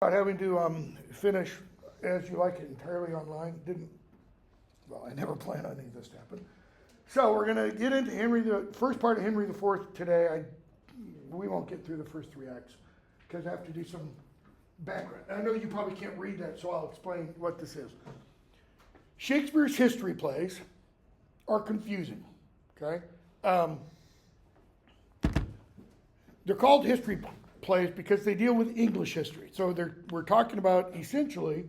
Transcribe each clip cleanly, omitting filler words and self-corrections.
About having to finish As You Like It entirely online. I never planned on any of this to happen. So we're going to get into the first part of Henry IV today. We won't get through the first three acts because I have to do some background. I know you probably can't read that, so I'll explain what this is. Shakespeare's history plays are confusing, okay? They're called history plays because they deal with English history. So we're talking about essentially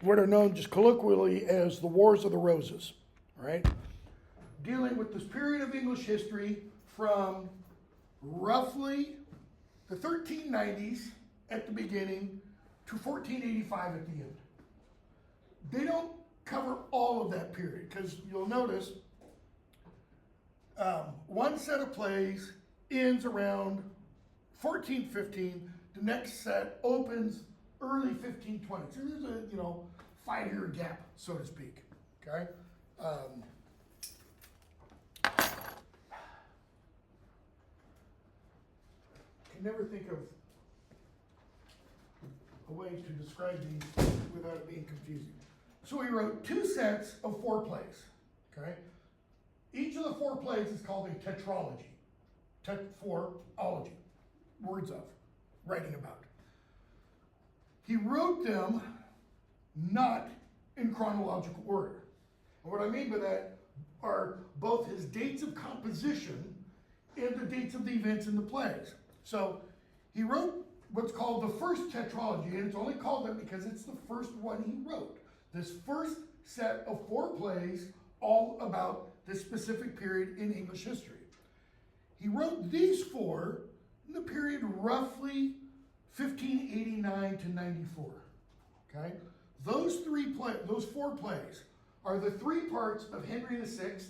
what are known just colloquially as the Wars of the Roses, right? Dealing with this period of English history from roughly the 1390s at the beginning to 1485 at the end. They don't cover all of that period because you'll notice one set of plays ends around 1415. The next set opens early 1520. So there's a 5-year gap, so to speak. Okay. Can never think of a way to describe these without it being confusing. So he wrote 2 sets of 4 plays. Okay. Each of the 4 plays is called a tetralogy. Tetralogy, words of, writing about. He wrote them not in chronological order. And what I mean by that are both his dates of composition and the dates of the events in the plays. So he wrote what's called the first tetralogy, and it's only called that because it's the first one he wrote. This first set of 4 plays all about this specific period in English history. He wrote these 4 in the period roughly 1589 to 94. Okay? Those 4 plays are the 3 parts of Henry VI.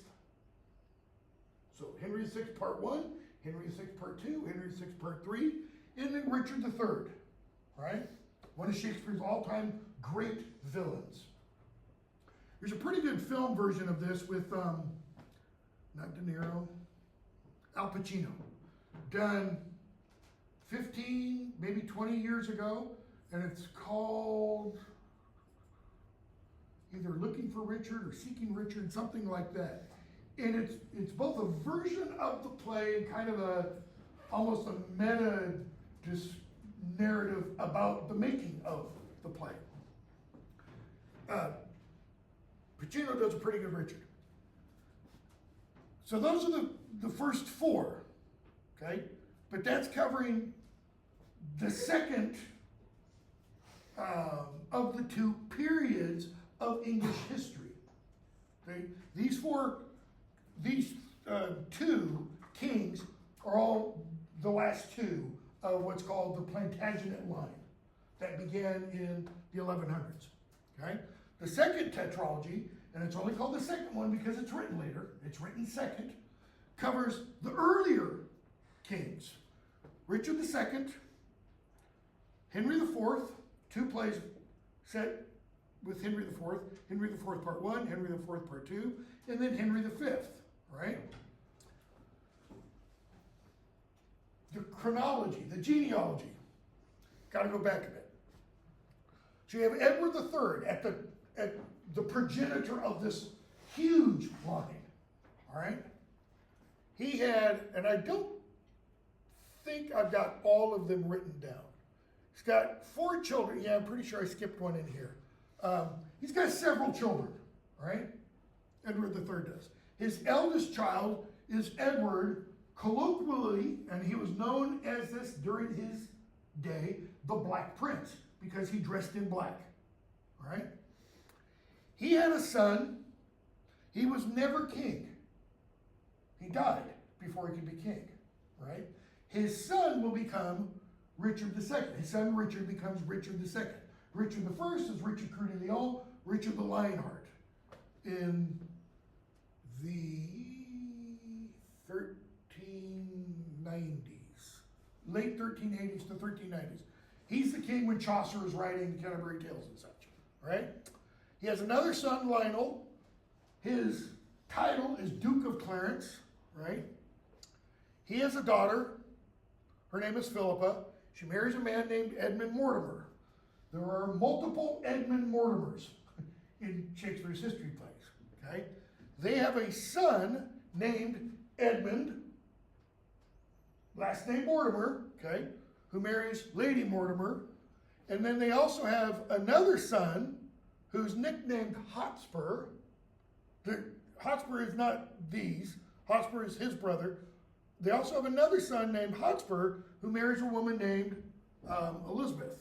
So Henry VI Part 1, Henry VI Part 2, Henry VI Part 3, and then Richard III. Right? One of Shakespeare's all-time great villains. There's a pretty good film version of this with not De Niro, Al Pacino, done 15, maybe 20 years ago, and it's called either Looking for Richard or Seeking Richard, something like that. And it's both a version of the play and kind of almost a meta narrative about the making of the play. Pacino does a pretty good Richard. So those are the first 4, okay? But that's covering the second of the 2 periods of English history. Okay? These 2 kings are all the last 2 of what's called the Plantagenet line that began in the 1100s. Okay? The second tetralogy, and it's only called the second one because it's written later, it's written second, covers the earlier kings. Richard II, Henry IV, 2 plays set with Henry IV, Henry IV Part 1, Henry IV Part 2, and then Henry V, right? The chronology, the genealogy, got to go back a bit. So you have Edward III at the progenitor of this huge line, all right? He had, and I don't think I've got all of them written down. He's got 4 children. Yeah, I'm pretty sure I skipped one in here. He's got several children, right? Edward III does. His eldest child is Edward, colloquially, and he was known as this during his day, the Black Prince, because he dressed in black, right? He had a son. He was never king. He died before he could be king, right? His son will become Richard II. His son Richard becomes Richard II. Richard I is Richard Coeur de Lion, Richard the Lionheart. In the 1390s, late 1380s to 1390s. He's the king when Chaucer is writing the Canterbury Tales and such, right? He has another son, Lionel. His title is Duke of Clarence, right? He has a daughter. Her name is Philippa. She marries a man named Edmund Mortimer. There are multiple Edmund Mortimers in Shakespeare's history plays, okay? They have a son named Edmund, last name Mortimer, okay, who marries Lady Mortimer. And then they also have another son who's nicknamed Hotspur. Hotspur is not these. Hotspur is his brother. They also have another son named Hotspur who marries a woman named Elizabeth.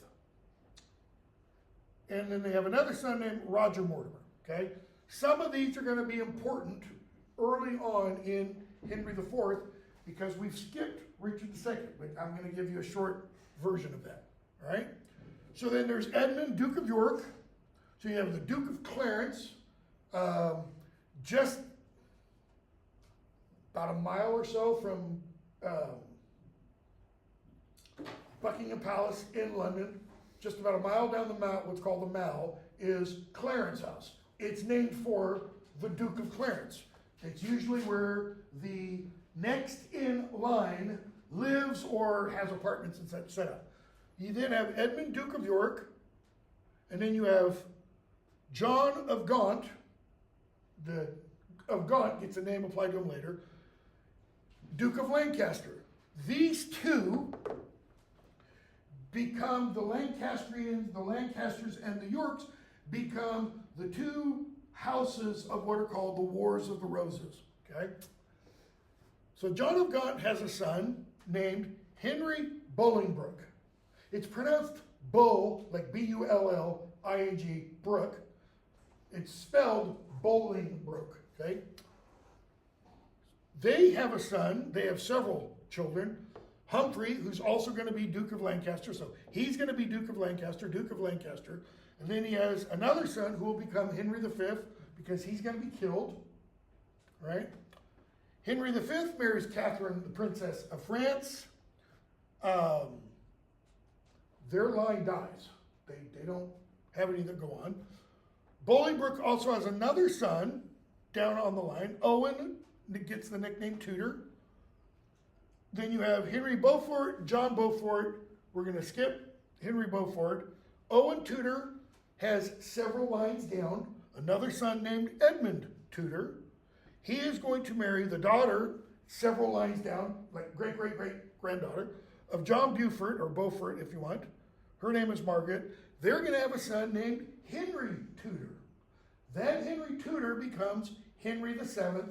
And then they have another son named Roger Mortimer, okay? Some of these are going to be important early on in Henry IV because we've skipped Richard II, but I'm going to give you a short version of that, all right? So then there's Edmund, Duke of York. So you have the Duke of Clarence, just about a mile or so from Buckingham Palace in London, just about a mile down the Mall, what's called the Mall, is Clarence House. It's named for the Duke of Clarence. It's usually where the next in line lives or has apartments and such set up. You then have Edmund, Duke of York, and then you have John of Gaunt. Of Gaunt gets a name applied to him later. Duke of Lancaster. These two become the Lancastrians, the Lancasters and the Yorks become the two houses of what are called the Wars of the Roses, okay? So John of Gaunt has a son named Henry Bolingbroke. It's pronounced Bull, like B-U-L-L-I-N-G, Brook. It's spelled Bolingbroke, okay? They have a son, they have several children. Humphrey, who's also going to be Duke of Lancaster, so he's going to be Duke of Lancaster. And then he has another son who will become Henry V because he's going to be killed, right? Henry V marries Catherine, the Princess of France. Their line dies. They don't have anything go on. Bolingbroke also has another son down on the line, Owen, that gets the nickname Tudor. Then you have Henry Beaufort, John Beaufort. We're going to skip Henry Beaufort. Owen Tudor has several lines down. Another son named Edmund Tudor. He is going to marry the daughter, several lines down, like great-great-great-granddaughter, of John Beaufort, or Beaufort if you want. Her name is Margaret. They're going to have a son named Henry Tudor. Then Henry Tudor becomes Henry VII,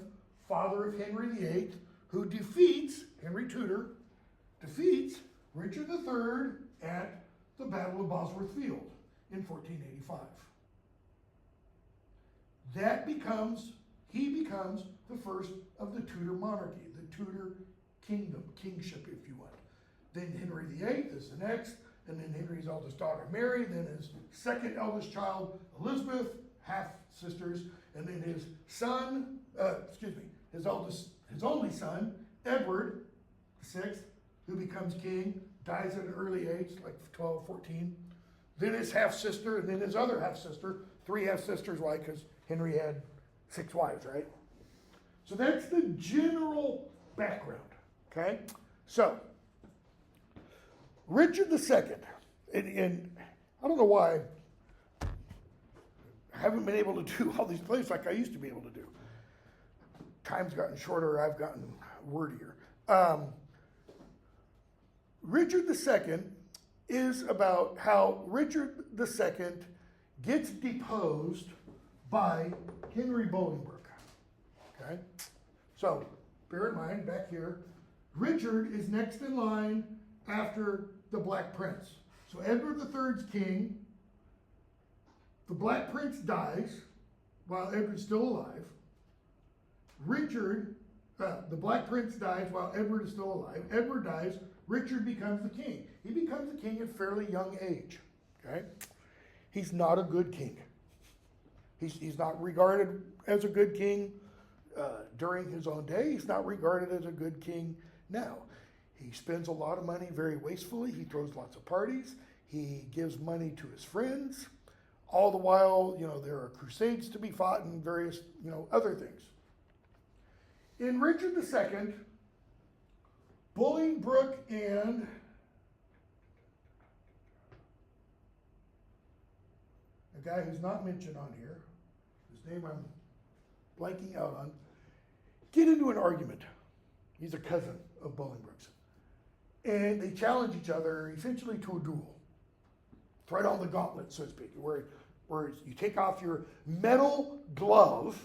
father of Henry VIII, who defeats, Henry Tudor, defeats Richard III at the Battle of Bosworth Field in 1485. He becomes the first of the Tudor monarchy, the Tudor kingdom, kingship if you want. Then Henry VIII is the next, and then Henry's eldest daughter Mary, then his second eldest child Elizabeth, half sisters, and then his son, his only son, Edward VI, who becomes king, dies at an early age, like 12, 14. Then his half-sister, and then his other half-sister, 3 half-sisters, why? Because Henry had 6 wives, right? So that's the general background, okay? So, Richard II, and I don't know why I haven't been able to do all these plays like I used to be able to do. Time's gotten shorter, I've gotten wordier. Richard II is about how Richard II gets deposed by Henry Bolingbroke, okay? So, bear in mind, back here, Richard is next in line after the Black Prince. So Edward III's king, the Black Prince dies while Edward's still alive. The Black Prince dies while Edward is still alive. Edward dies, Richard becomes the king. He becomes the king at a fairly young age, okay? He's not a good king. He's not regarded as a good king during his own day. He's not regarded as a good king now. He spends a lot of money very wastefully. He throws lots of parties. He gives money to his friends. All the while, there are crusades to be fought and various, other things. In Richard II, Bolingbroke and a guy who's not mentioned on here, whose name I'm blanking out on, get into an argument. He's a cousin of Bolingbroke's. And they challenge each other essentially to a duel. It's right on the gauntlet, so to speak, where you take off your metal glove,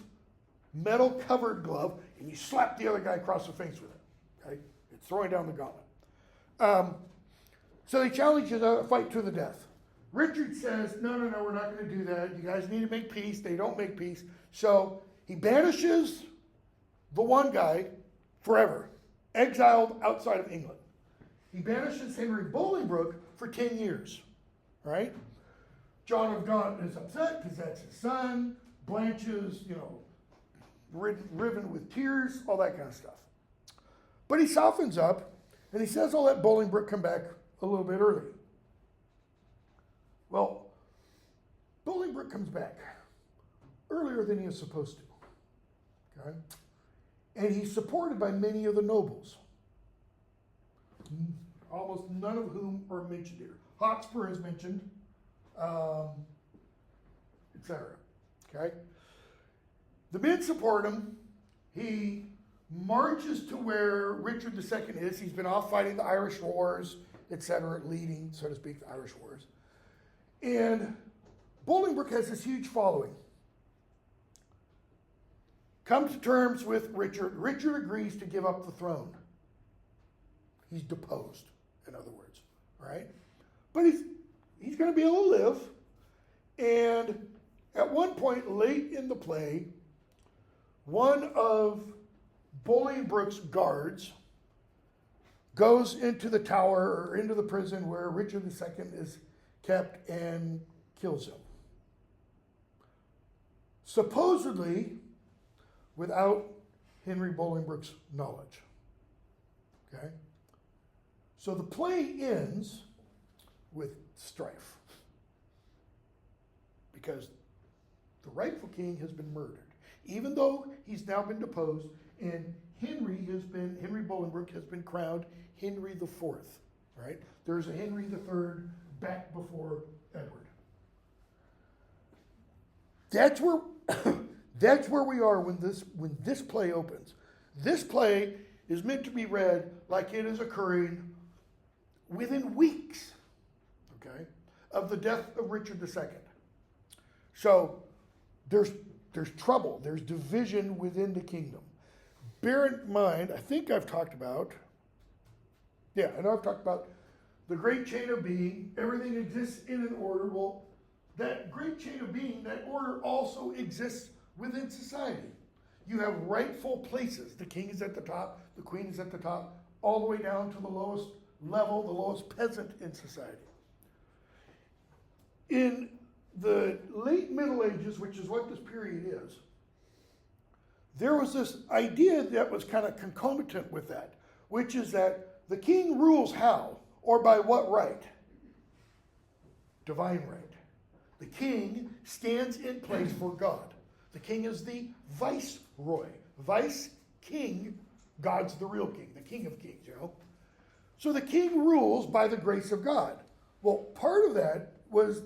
metal covered glove, and you slap the other guy across the face with it. Okay? It's throwing down the gauntlet. So they challenge each other to fight to the death. Richard says, no, we're not going to do that. You guys need to make peace. They don't make peace. So he banishes the one guy forever, exiled outside of England. He banishes Henry Bolingbroke for 10 years, right? John of Gaunt is upset because that's his son. Blanche is, riven with tears, all that kind of stuff. But he softens up, and he says, I'll let Bolingbroke come back a little bit early. Well, Bolingbroke comes back earlier than he is supposed to, okay? And he's supported by many of the nobles, almost none of whom are mentioned here. Hotspur is mentioned, etc. Okay? The men support him. He marches to where Richard II is. He's been off fighting the Irish Wars, etc., leading, so to speak, the Irish Wars. And Bolingbroke has this huge following. Comes to terms with Richard. Richard agrees to give up the throne. He's deposed, in other words, right? But he's going to be able to live. And at one point late in the play, one of Bolingbroke's guards goes into the tower or into the prison where Richard II is kept and kills him. Supposedly without Henry Bolingbroke's knowledge. Okay? So the play ends with strife because the rightful king has been murdered, even though he's now been deposed, and Henry Bolingbroke has been crowned Henry IV. Right? There's a Henry III back before Edward. That's where we are when this play opens. This play is meant to be read like it is occurring within weeks, okay, of the death of Richard II. So there's trouble, there's division within the kingdom. Bear in mind, I think I've talked about, the great chain of being. Everything exists in an order. Well, that great chain of being, that order also exists within society. You have rightful places. The king is at the top, the queen is at the top, all the way down to the lowest level, the lowest peasant in society. In the late Middle Ages, which is what this period is, there was this idea that was kind of concomitant with that, which is that the king rules how, or by what right? Divine right. The king stands in place for God. The king is the viceroy. Vice king, God's the real king, the king of kings, So the king rules by the grace of God. Well, part of that was,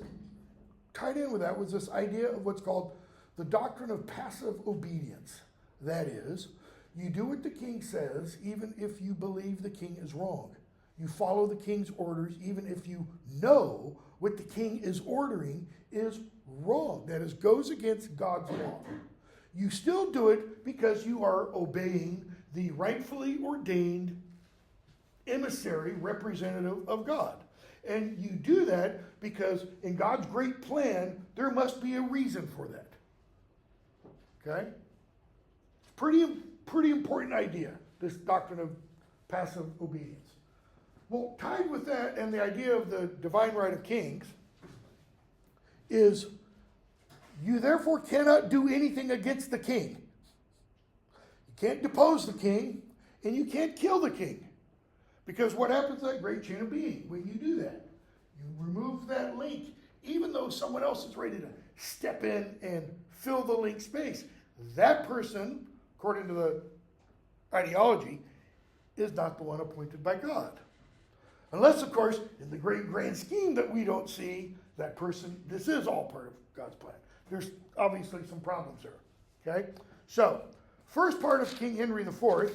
tied in with that was this idea of what's called the doctrine of passive obedience. That is, you do what the king says even if you believe the king is wrong. You follow the king's orders even if you know what the king is ordering is wrong. That is, goes against God's law. You still do it because you are obeying the rightfully ordained emissary, representative of God. And you do that because in God's great plan, there must be a reason for that. Okay? Pretty important idea, this doctrine of passive obedience. Well, tied with that and the idea of the divine right of kings is you therefore cannot do anything against the king. You can't depose the king, and you can't kill the king. Because what happens to that great chain of being when you do that? You remove that link, even though someone else is ready to step in and fill the link space. That person, according to the ideology, is not the one appointed by God. Unless, of course, in the great grand scheme that we don't see, that person, this is all part of God's plan. There's obviously some problems there, okay? So, first part of King Henry IV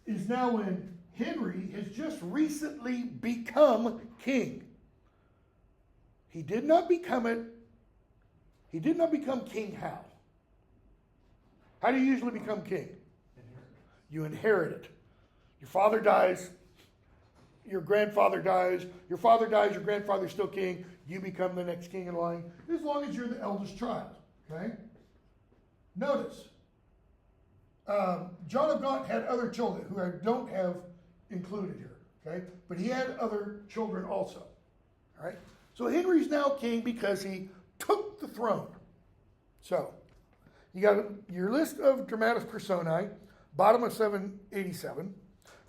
is now when Henry has just recently become king. He did not become king how? How do you usually become king? You inherit it. Your father dies, your grandfather dies, your father dies, your grandfather's still king, you become the next king in line, as long as you're the eldest child, okay? Notice, John of Gaunt had other children who I don't have included here, okay? But he had other children also, all right? So Henry's now king because he took the throne. So, you got your list of dramatis personae, bottom of 787.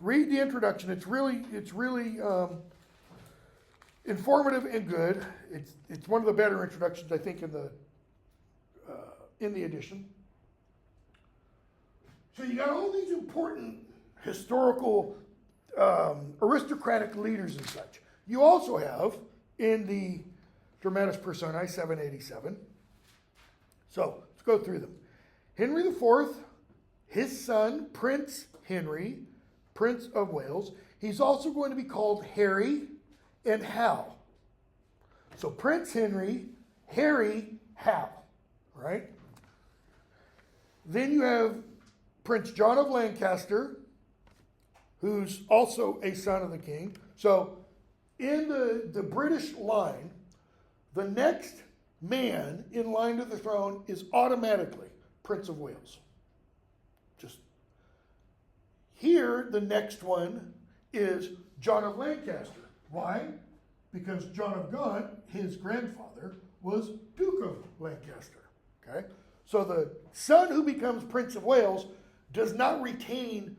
Read the introduction. It's really informative and good. It's one of the better introductions, I think, in the edition. So you got all these important historical aristocratic leaders and such. You also have in the dramatis personae 787. So let's go through them. Henry IV, his son Prince Henry, Prince of Wales. He's also going to be called Harry and Hal. So Prince Henry, Harry, Hal, right? Then you have Prince John of Lancaster, who's also a son of the king. So in the British line, the next man in line to the throne is automatically Prince of Wales. Just here, the next one is John of Lancaster. Why? Because John of Gaunt, his grandfather, was Duke of Lancaster. Okay? So the son who becomes Prince of Wales does not retain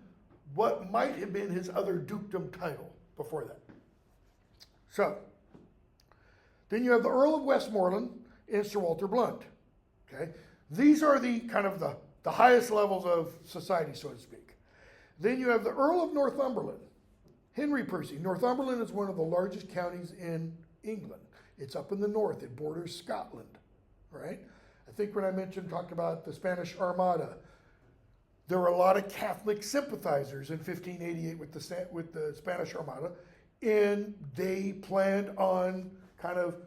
what might have been his other dukedom title before that. So, then you have the Earl of Westmoreland and Sir Walter Blunt. Okay? These are the kind of the highest levels of society, so to speak. Then you have the Earl of Northumberland, Henry Percy. Northumberland is one of the largest counties in England. It's up in the north. It borders Scotland, right? I think when I talked about the Spanish Armada, there were a lot of Catholic sympathizers in 1588 with the Spanish Armada, and they planned on kind of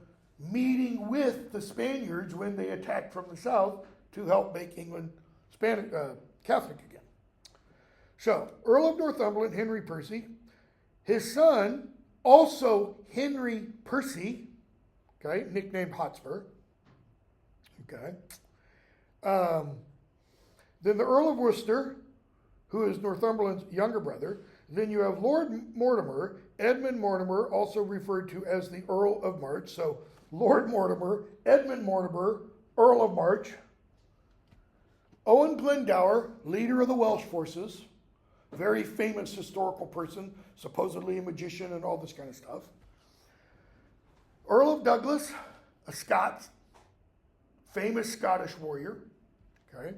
meeting with the Spaniards when they attacked from the south to help make England Catholic again. So, Earl of Northumberland, Henry Percy. His son, also Henry Percy, okay, nicknamed Hotspur. Okay. Then the Earl of Worcester, who is Northumberland's younger brother. Then you have Lord Mortimer, Edmund Mortimer, also referred to as the Earl of March. So Lord Mortimer, Edmund Mortimer, Earl of March. Owen Glendower, leader of the Welsh forces, very famous historical person, supposedly a magician and all this kind of stuff. Earl of Douglas, a Scot, famous Scottish warrior. Okay.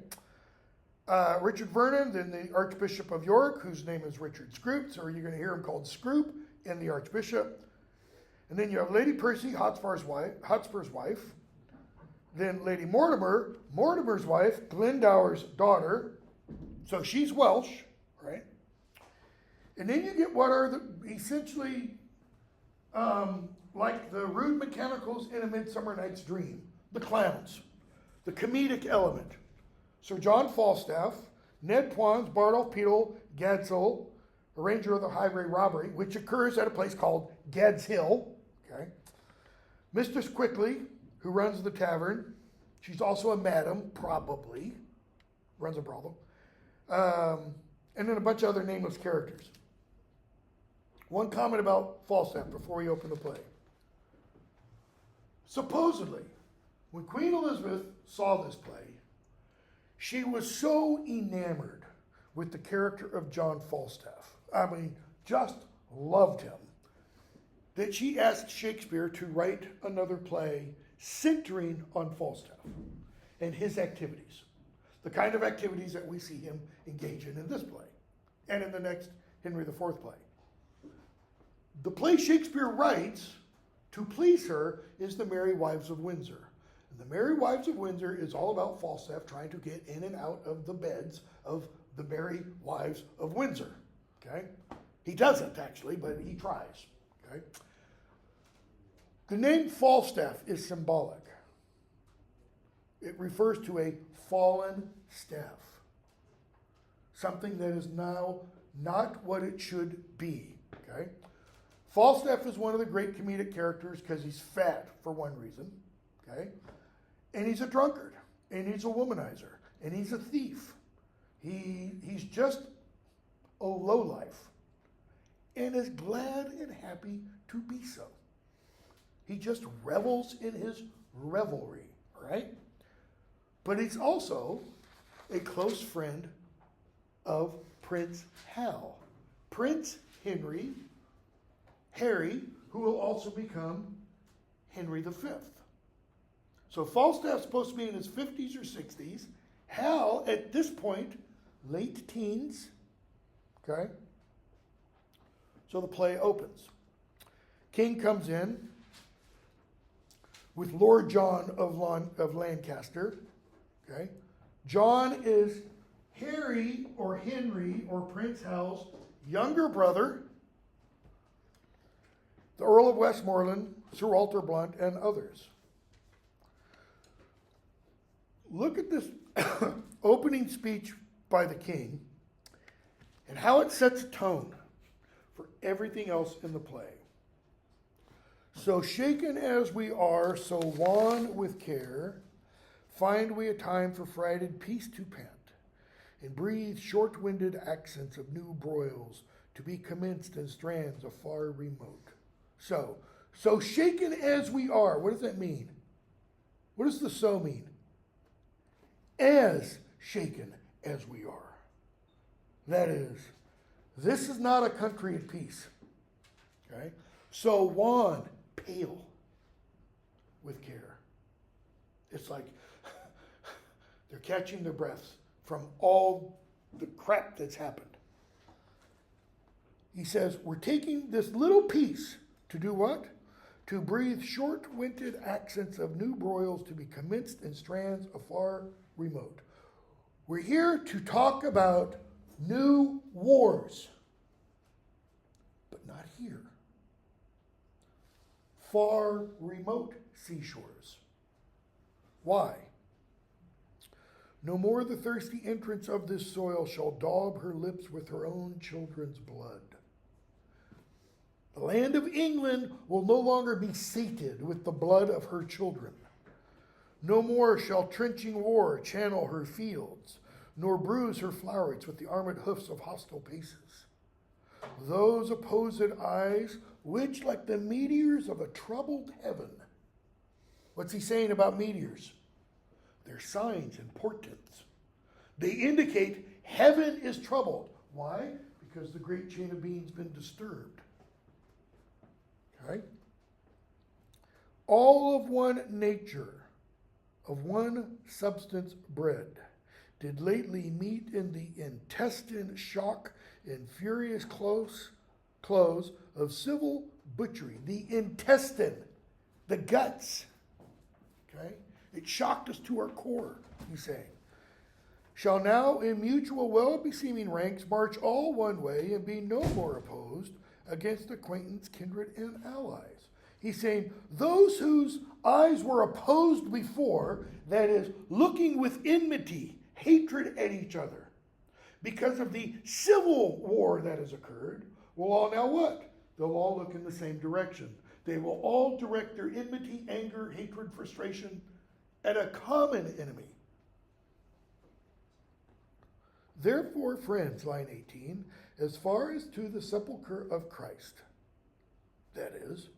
Richard Vernon, then the Archbishop of York, whose name is Richard Scroop, so you're going to hear him called Scroop in the Archbishop. And then you have Lady Percy, Hotspur's wife. Then Lady Mortimer, Mortimer's wife, Glendower's daughter. So she's Welsh, right? And then you get what are essentially like the rude mechanicals in A Midsummer Night's Dream, the clowns, the comedic element. Sir John Falstaff, Ned Pwans, Bardolph Peedle, Gadshill, arranger of the highway robbery, which occurs at a place called Gad's Hill. Okay. Mistress Quickly, who runs the tavern. She's also a madam, probably. Runs a brothel. And then a bunch of other nameless characters. One comment about Falstaff before we open the play. Supposedly, when Queen Elizabeth saw this play, she was so enamored with the character of John Falstaff. I mean, just loved him, that she asked Shakespeare to write another play centering on Falstaff and his activities, the kind of activities that we see him engage in this play and in the next Henry IV play. The play Shakespeare writes to please her is the Merry Wives of Windsor. And the Merry Wives of Windsor is all about Falstaff trying to get in and out of the beds of the Merry Wives of Windsor. Okay? He doesn't actually, but he tries. Okay? The name Falstaff is symbolic. It refers to a fallen staff. Something that is now not what it should be. Okay? Falstaff is one of the great comedic characters because he's fat for one reason. Okay? And he's a drunkard. And he's a womanizer. And he's a thief. He's just a lowlife. And is glad and happy to be so. He just revels in his revelry. Right? But he's also a close friend of Prince Hal. Prince Harry, who will also become Henry V. So Falstaff's supposed to be in his 50s or 60s. Hal, at this point, late teens. Okay? So the play opens. King comes in with Lord John of Lancaster. Okay? John is Harry or Henry or Prince Hal's younger brother, the Earl of Westmoreland, Sir Walter Blunt, and others. Look at this opening speech by the king and how it sets a tone for everything else in the play. So shaken as we are, so wan with care, find we a time for frighted peace to pant, and breathe short-winded accents of new broils to be commenced in strands afar remote. So shaken as we are, what does that mean? What does the so mean? As shaken as we are. That is, this is not a country at peace. Okay? So wan, pale, with care. It's like they're catching their breaths from all the crap that's happened. He says, we're taking this little piece to do what? To breathe short-winded accents of new broils to be commenced in strands afar remote. We're here to talk about new wars, but not here. Far remote seashores. Why? No more the thirsty entrance of this soil shall daub her lips with her own children's blood. The land of England will no longer be sated with the blood of her children. No more shall trenching war channel her fields, nor bruise her flowers with the armored hoofs of hostile paces. Those opposed eyes, which like the meteors of a troubled heaven. What's he saying about meteors? They're signs and portents. They indicate heaven is troubled. Why? Because the great chain of being's been disturbed. Okay? All of one nature, of one substance bred, did lately meet in the intestine shock and furious close of civil butchery. The intestine, the guts. Okay? It shocked us to our core, he's saying. Shall now in mutual well-beseeming ranks march all one way and be no more opposed against acquaintance, kindred, and allies. He's saying those whose eyes were opposed before, that is, looking with enmity, hatred at each other, because of the civil war that has occurred, will all now what? They'll all look in the same direction. They will all direct their enmity, anger, hatred, frustration at a common enemy. Therefore, friends, line 18, as far as to the sepulchre of Christ, that is,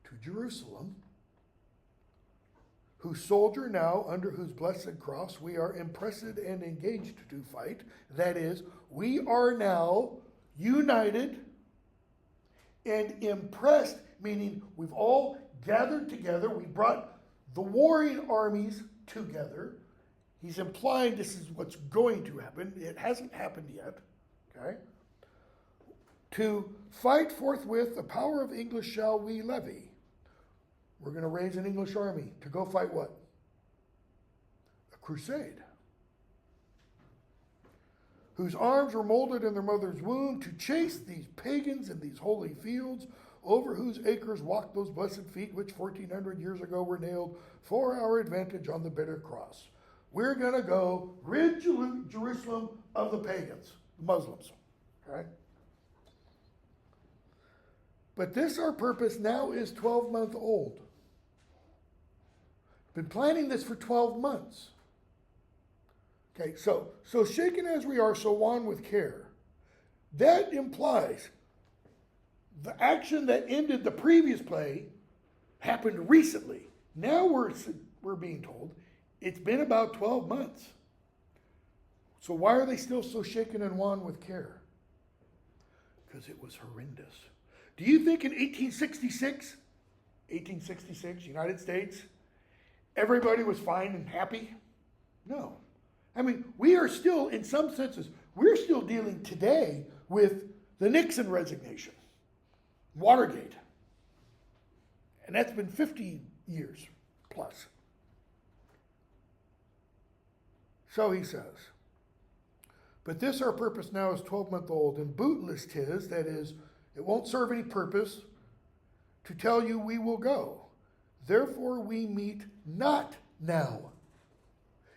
to Jerusalem, whose soldier now, under whose blessed cross we are impressed and engaged to fight, that is, we are now united and impressed, meaning we've all gathered together, we brought the warring armies together. He's implying this is what's going to happen. It hasn't happened yet. Okay? To fight forthwith the power of English shall we levy. we're going to raise an English army to go fight what? A crusade. Whose arms were molded in their mother's womb to chase these pagans in these holy fields, over whose acres walked those blessed feet which 1400 years ago were nailed for our advantage on the bitter cross. We're going to go rid Jerusalem of the pagans, the Muslims. Okay? But this, our purpose now, is 12-month old. Been planning this for 12 months. Okay, so shaken as we are, so on with care. That implies the action that ended the previous play happened recently. Now we're being told it's been about 12 months. So why are they still so shaken and wan with care? Because it was horrendous. Do you think in 1866, United States, everybody was fine and happy? No. I mean, we are still, in some senses, we're still dealing today with the Nixon resignation, Watergate. And that's been 50 years plus. So he says, but this our purpose now is 12-month old, and bootless 'tis, that is, it won't serve any purpose to tell you we will go. Therefore we meet not now.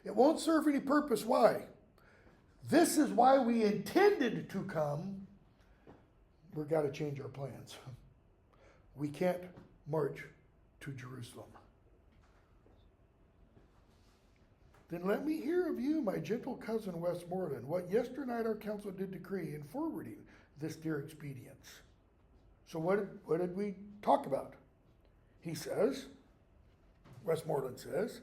It won't serve any purpose. Why? This is why we intended to come. We've got to change our plans. We can't march to Jerusalem. Then let me hear of you, my gentle cousin Westmoreland, what yesternight our council did decree in forwarding this dear expedience. So what did we talk about? He says, Westmoreland says,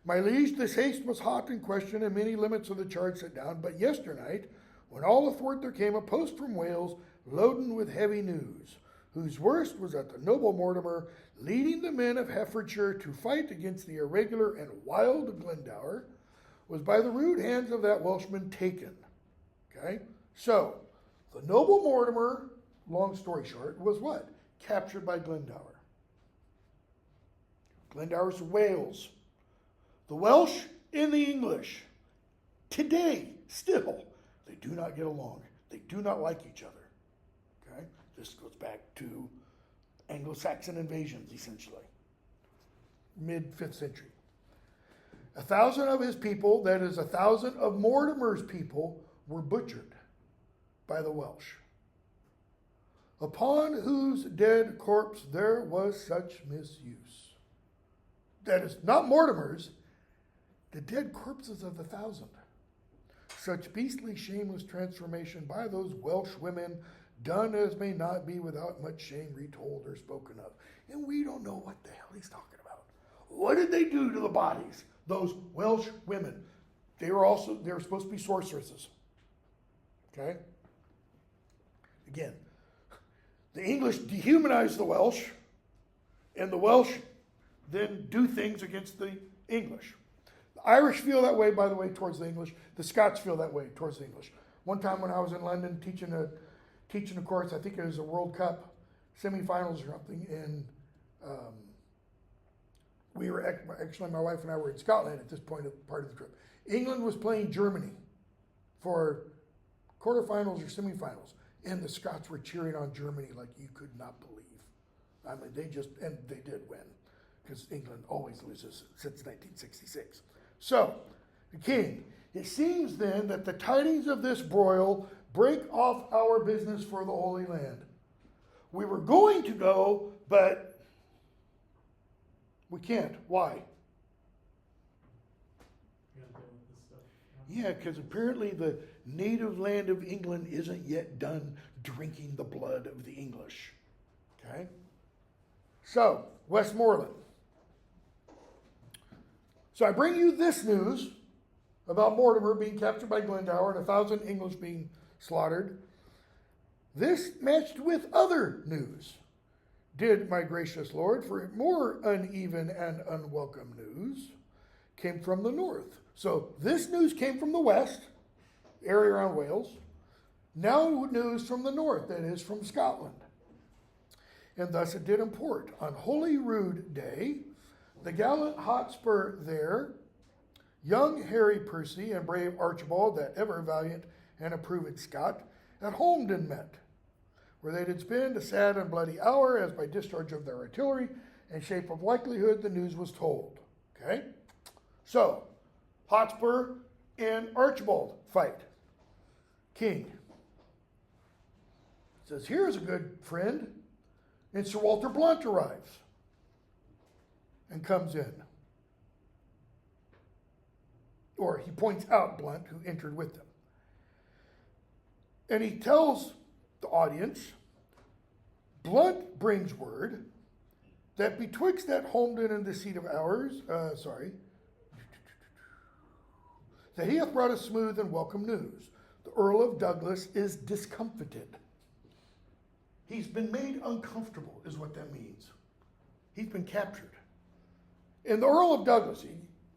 my liege, this haste was hot in question, and many limits of the charge set down. But yesternight, when all athwart there came a post from Wales, loaden with heavy news, whose worst was that the noble Mortimer, leading the men of Herefordshire to fight against the irregular and wild Glendower, was by the rude hands of that Welshman taken. Okay? So, the noble Mortimer, long story short, was what? Captured by Glendower. Glendower's Wales. The Welsh and the English, today, still, they do not get along. They do not like each other. Okay? This goes back to Anglo-Saxon invasions, essentially. Mid-5th century. 1,000 of his people, that is 1,000 of Mortimer's people, were butchered by the Welsh. Upon whose dead corpse there was such misuse. That is not Mortimer's, the dead corpses of the 1,000. Such beastly, shameless transformation by those Welsh women, done as may not be without much shame retold or spoken of. And we don't know what the hell he's talking about. What did they do to the bodies? Those Welsh women. They were supposed to be sorceresses. Okay? Again, the English dehumanize the Welsh, and the Welsh then do things against the English. The Irish feel that way, by the way, towards the English. The Scots feel that way towards the English. One time when I was in London teaching a course, I think it was a World Cup semifinals or something, and we were actually, my wife and I were in Scotland at this part of the trip. England was playing Germany for quarterfinals or semifinals, and the Scots were cheering on Germany like you could not believe. I mean, they did win, because England always loses since 1966. So, the king, it seems then that the tidings of this broil break off our business for the Holy Land. We were going to go, but we can't. Why? Yeah, because apparently the native land of England isn't yet done drinking the blood of the English. Okay? So, Westmoreland. So I bring you this news about Mortimer being captured by Glendower and 1,000 English being slaughtered. This matched with other news, did my gracious Lord, for more uneven and unwelcome news came from the north. So this news came from the west, area around Wales. Now news from the north, that is from Scotland. and thus it did import. On Holy Rood Day, the gallant Hotspur there, young Harry Percy and brave Archibald, that ever valiant and approved Scot, at Holmdon met, where they did spend a sad and bloody hour, as by discharge of their artillery and shape of likelihood the news was told. Okay? So, Hotspur and Archibald fight. King says, here's a good friend. And Sir Walter Blunt arrives and comes in. Or he points out Blunt, who entered with them. And he tells the audience, Blunt brings word that betwixt that Holmdon and the seat of ours, that he hath brought us smooth and welcome news. The Earl of Douglas is discomfited. He's been made uncomfortable, is what that means. He's been captured. And the Earl of Douglas,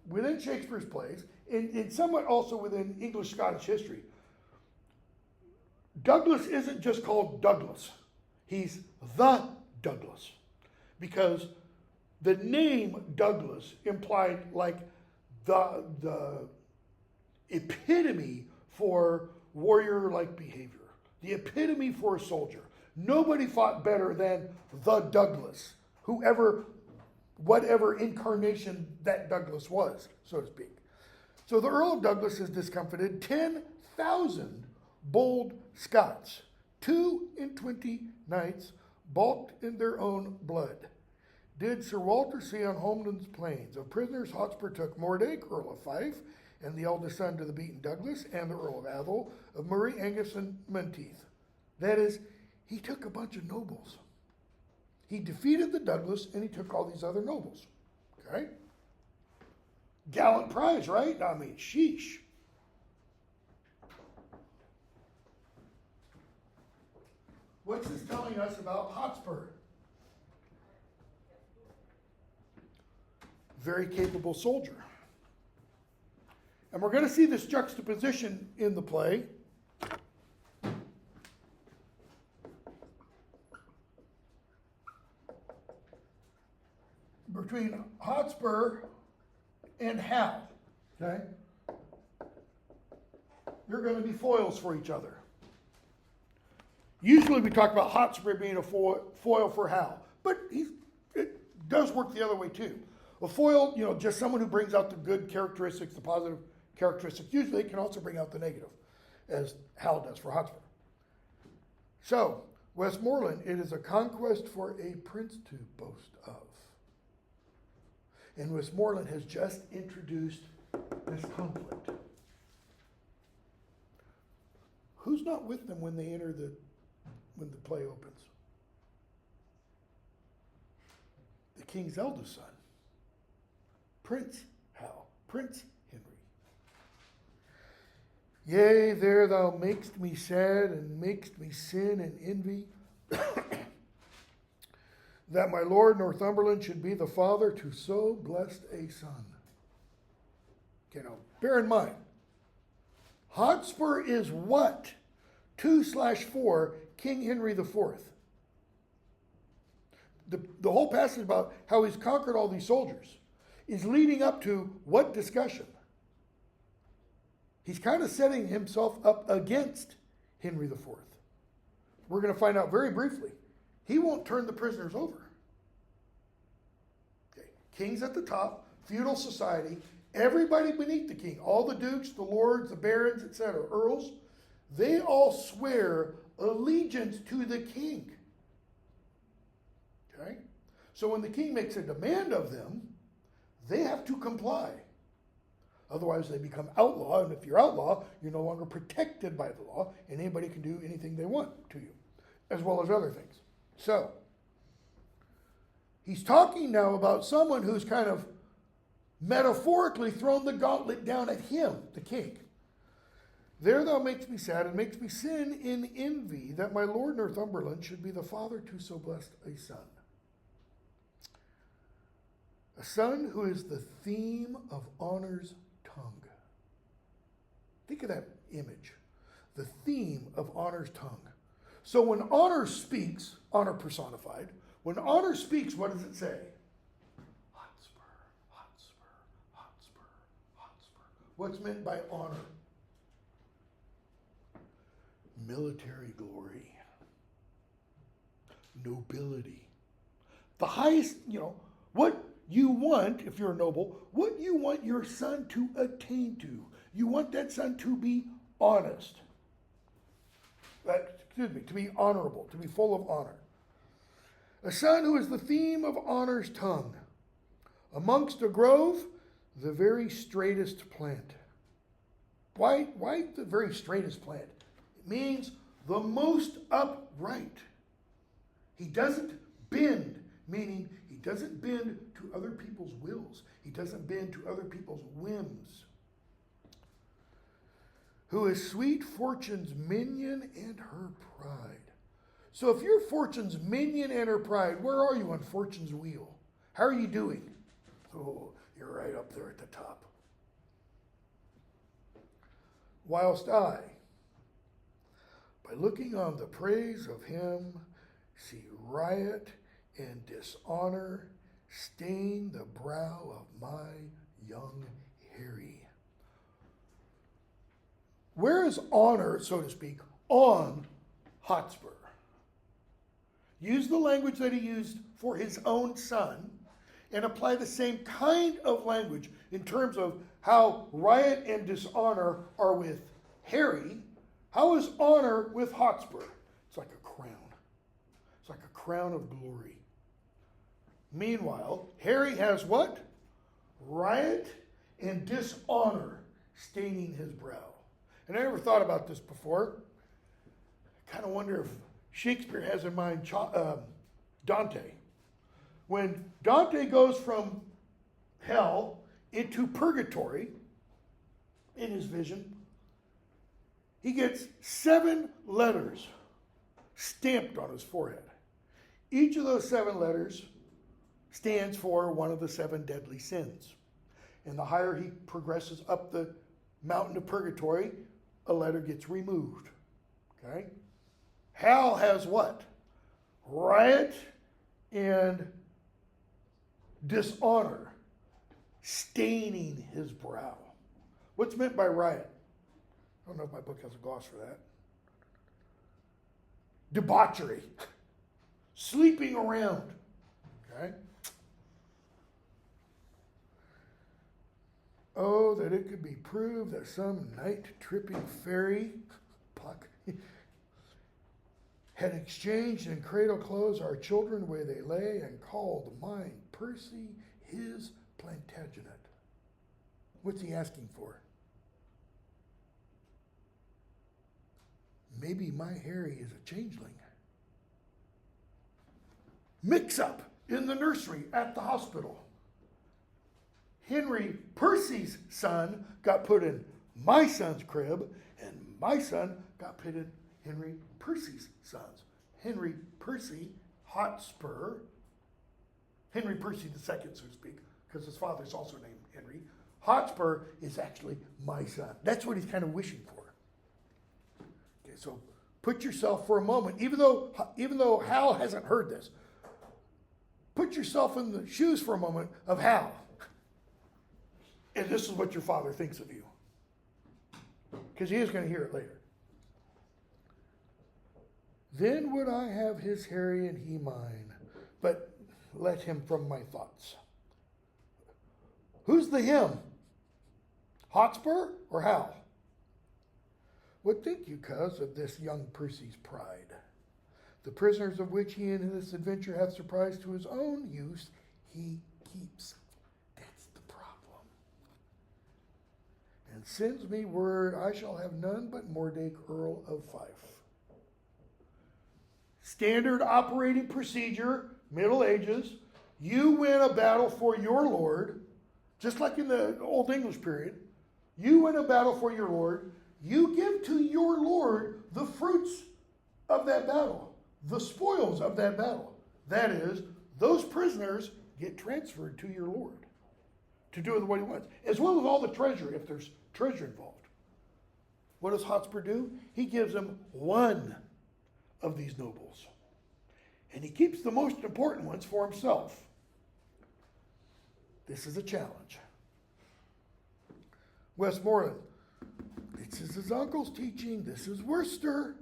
within Shakespeare's plays, and somewhat also within English-Scottish history, Douglas isn't just called Douglas. He's the Douglas. Because the name Douglas implied like the epitome for warrior-like behavior. The epitome for a soldier. Nobody fought better than the Douglas, whatever incarnation that Douglas was, so to speak. So the Earl of Douglas is discomfited. 10,000 bold Scots, 22 knights, balked in their own blood. Did Sir Walter see on Holmdon's plains. Of prisoners, Hotspur took Mordache, Earl of Fife, and the eldest son to the beaten Douglas, and the Earl of Athol, of Murray, Angus, and Menteith. That is, he took a bunch of nobles. He defeated the Douglas, and he took all these other nobles. Okay? Gallant prize, right? I mean, sheesh. What's this telling us about Hotspur? Very capable soldier. And we're going to see this juxtaposition in the play. Between Hotspur and Hal. Okay? They're going to be foils for each other. Usually we talk about Hotspur being a foil for Hal, but it does work the other way too. A foil, just someone who brings out the good characteristics, the positive characteristics. Usually it can also bring out the negative, as Hal does for Hotspur. So, Westmoreland, it is a conquest for a prince to boast of. And Westmoreland has just introduced this conflict. Who's not with them when they enter when the play opens? The king's eldest son, Prince Hal, Prince Henry. Yea, there thou makest me sad, and makest me sin and envy, that my lord Northumberland should be the father to so blessed a son. Bear in mind, Hotspur is what? 2/4 King Henry IV. The whole passage about how he's conquered all these soldiers is leading up to what discussion? He's kind of setting himself up against Henry IV. We're going to find out very briefly. He won't turn the prisoners over. Okay. King's at the top, feudal society, everybody beneath the king, all the dukes, the lords, the barons, etc., earls, they all swear allegiance to the king. Okay? So when the king makes a demand of them, they have to comply. Otherwise, they become outlaw, and if you're outlaw, you're no longer protected by the law, and anybody can do anything they want to you, as well as other things. So, he's talking now about someone who's kind of metaphorically thrown the gauntlet down at him, the king. There thou makest me sad, and makest me sin in envy, that my lord Northumberland should be the father to so blessed a son. A son who is the theme of honor's tongue. Think of that image. The theme of honor's tongue. So when honor speaks, honor personified, When honor speaks, what does it say? Hotspur, Hotspur, Hotspur, Hotspur. What's meant by honor? Military glory, nobility. The highest, what you want, if you're a noble, what you want your son to attain to. You want that son to be honest. To be honorable, to be full of honor. A son who is the theme of honor's tongue. Amongst a grove, the very straightest plant. Why the very straightest plant? It means the most upright. He doesn't bend, meaning he doesn't bend to other people's wills. He doesn't bend to other people's whims. Who is sweet fortune's minion and her pride. So if you're fortune's minion and her pride, where are you on fortune's wheel? How are you doing? Oh, you're right up there at the top. Whilst I, by looking on the praise of him, see riot and dishonor stain the brow of my young Harry. Where is honor, so to speak, on Hotspur? Use the language that he used for his own son and apply the same kind of language in terms of how riot and dishonor are with Harry. How is honor with Hotspur? It's like a crown. It's like a crown of glory. Meanwhile, Harry has what? Riot and dishonor staining his brow. And I never thought about this before. I kind of wonder if Shakespeare has in mind Dante. When Dante goes from hell into purgatory in his vision, he gets 7 letters stamped on his forehead. Each of those 7 letters stands for one of the 7 deadly sins. And the higher he progresses up the mountain of purgatory, a letter gets removed. Okay? Hell has what? Riot and dishonor staining his brow. What's meant by riot? I don't know if my book has a gloss for that. Debauchery. Sleeping around. Okay? Oh, that it could be proved that some night-tripping fairy, Puck, had exchanged in cradle clothes our children where they lay and called mine Percy his Plantagenet. What's he asking for? Maybe my Harry is a changeling. Mix up in the nursery at the hospital. Henry Percy's son got put in my son's crib, and my son got put in Henry Percy's son's. Henry Percy, Hotspur, Henry Percy II, so to speak, because his father's also named Henry. Hotspur is actually my son. That's what he's kind of wishing for. Okay, so put yourself for a moment, even though Hal hasn't heard this, put yourself in the shoes for a moment of Hal. And this is what your father thinks of you. Because he is going to hear it later. Then would I have his Harry and he mine, but let him from my thoughts. Who's the him? Hotspur or Hal? What think you, cuz, of this young Percy's pride? The prisoners of which he in this adventure hath surprised to his own use, he keeps. That's the problem. And sends me word I shall have none but Mordake, Earl of Fife. Standard operating procedure, Middle Ages. You win a battle for your Lord, just like in the Old English period. You win a battle for your Lord. You give to your Lord the fruits of that battle, the spoils of that battle. That is, those prisoners get transferred to your Lord to do with what he wants, as well as all the treasure, if there's treasure involved. What does Hotspur do? He gives them one of these nobles. and he keeps the most important ones for himself. This is a challenge. Westmoreland, this is his uncle's teaching. This is Worcester.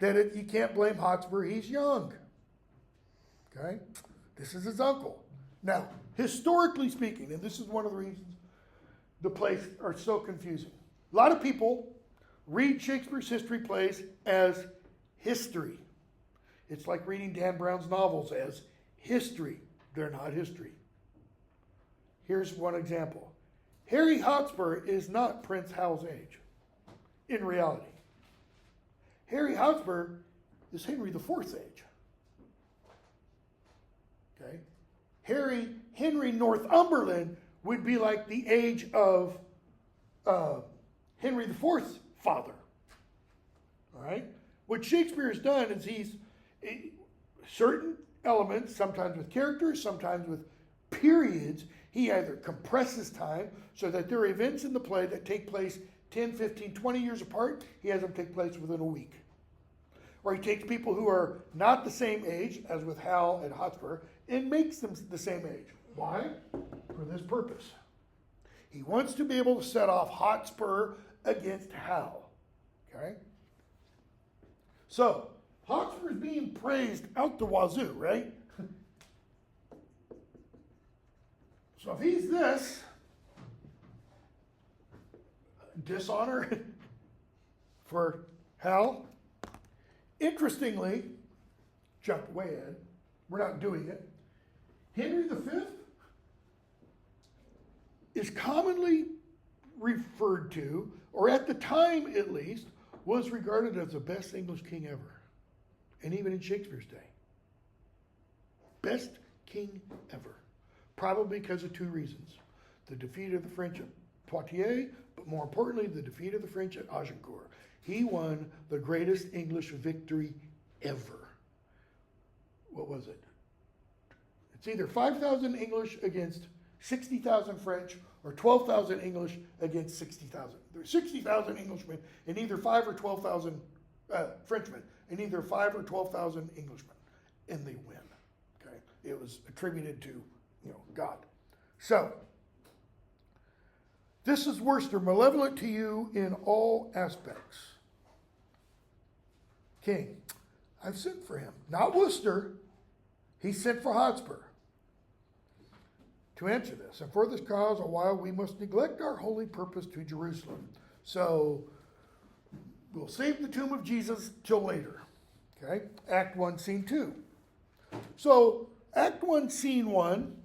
That you can't blame Hotspur. He's young. Okay? This is his uncle. Now, historically speaking, and this is one of the reasons the plays are so confusing. A lot of people read Shakespeare's history plays as history. It's like reading Dan Brown's novels as history. They're not history. Here's one example. Harry Hotspur is not Prince Hal's age, in reality. Harry Hotspur is Henry IV's age. Okay? Henry Northumberland would be like the age of Henry IV's father. All right? What Shakespeare has done is he's certain elements, sometimes with characters, sometimes with periods, he either compresses time so that there are events in the play that take place 10, 15, 20 years apart. He has them take place within a week. Or he takes people who are not the same age, as with Hal and Hotspur, and makes them the same age. Why? For this purpose. He wants to be able to set off Hotspur against Hal. Okay? So, Hotspur is being praised out the wazoo, right? So if he's this, dishonor for Hal. Interestingly, jump way in, we're not doing it. Henry V is commonly referred to, or at the time at least, was regarded as the best English king ever. And even in Shakespeare's day. Best king ever. Probably because of two reasons. The defeat of the French at Poitiers, but more importantly, the defeat of the French at Agincourt. He won the greatest English victory ever. What was it? It's either 5,000 English against 60,000 French, or 12,000 English against 60,000. There were 60,000 Englishmen and either 5 or 12,000 Frenchmen, and either 5 or 12,000 Englishmen, and they win. Okay, it was attributed to God. So, this is Worcester, malevolent to you in all aspects. King, I've sent for him. Not Worcester. He sent for Hotspur. To answer this, and for this cause, a while we must neglect our holy purpose to Jerusalem. So, we'll save the tomb of Jesus till later. Okay? Act 1, Scene 2. So, Act 1, Scene 1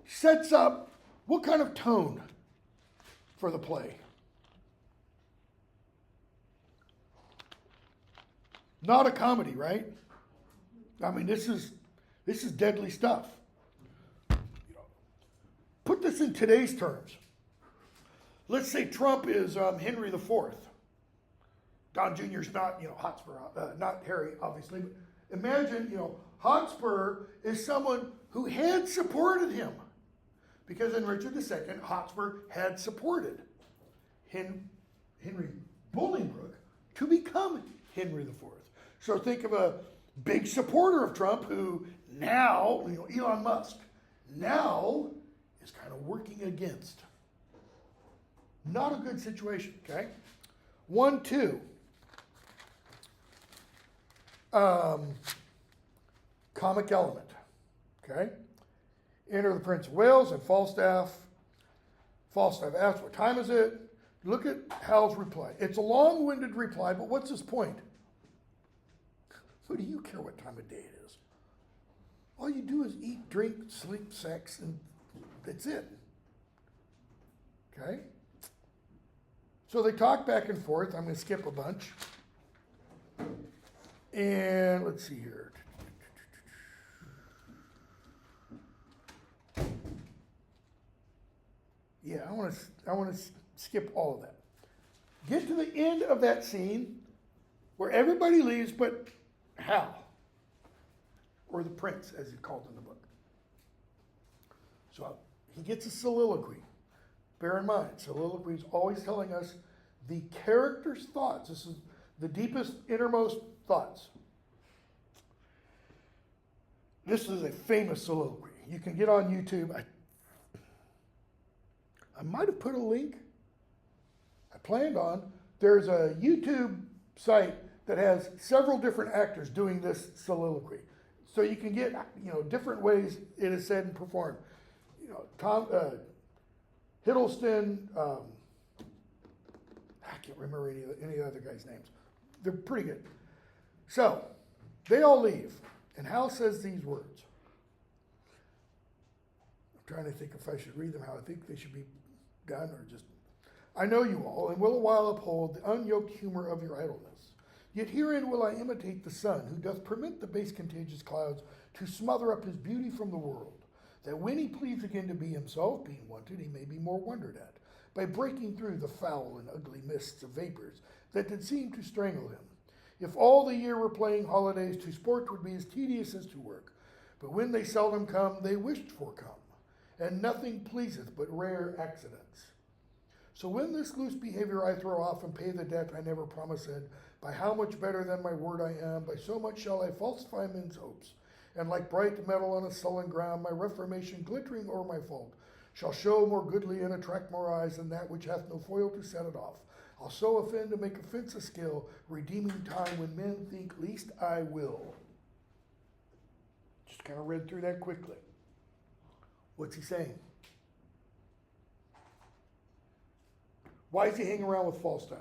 sets up what kind of tone for the play? Not a comedy, right? I mean, this is deadly stuff. Put this in today's terms. Let's say Trump is Henry IV. Don Jr.'s not, Hotspur, not Harry, obviously. But imagine, Hotspur is someone who had supported him. Because in Richard II, Hotspur had supported Henry Bolingbroke to become Henry IV. So think of a big supporter of Trump who now, Elon Musk, now is kind of working against. Not a good situation, okay? 1, 2. Comic element, okay? Enter the Prince of Wales and Falstaff. Falstaff asks, what time is it? Look at Hal's reply. It's a long-winded reply, but what's his point? Who do you care what time of day it is? All you do is eat, drink, sleep, sex, and that's it. Okay? So they talk back and forth. I'm going to skip a bunch. And let's see here. Yeah, I want to skip all of that. Get to the end of that scene where everybody leaves but Hal, or the prince, as he's called in the book. So he gets a soliloquy. Bear in mind, soliloquy is always telling us the character's thoughts. This is the deepest, innermost thoughts. This is a famous soliloquy. You can get on YouTube. I might have put a link. I planned on. There's a YouTube site that has several different actors doing this soliloquy. So you can get, different ways it is said and performed. Tom Hiddleston, I can't remember any of the other guys' names. They're pretty good. So they all leave, and Hal says these words. I'm trying to think if I should read them how I think they should be done, or just, I know you all, and will a while uphold the unyoked humor of your idleness. Yet herein will I imitate the sun, who doth permit the base contagious clouds to smother up his beauty from the world, that when he please again to be himself, being wanted, he may be more wondered at, by breaking through the foul and ugly mists of vapors that did seem to strangle him. If all the year were playing holidays, to sport would be as tedious as to work. But when they seldom come, they wished for come, and nothing pleaseth but rare accidents. So when this loose behavior I throw off and pay the debt I never promised, by how much better than my word I am, by so much shall I falsify men's hopes, and like bright metal on a sullen ground, my reformation glittering o'er my fault, shall show more goodly and attract more eyes than that which hath no foil to set it off. I'll so offend to make offense a skill, redeeming time when men think least I will. Just kind of read through that quickly. What's he saying? Why is he hanging around with false stuff?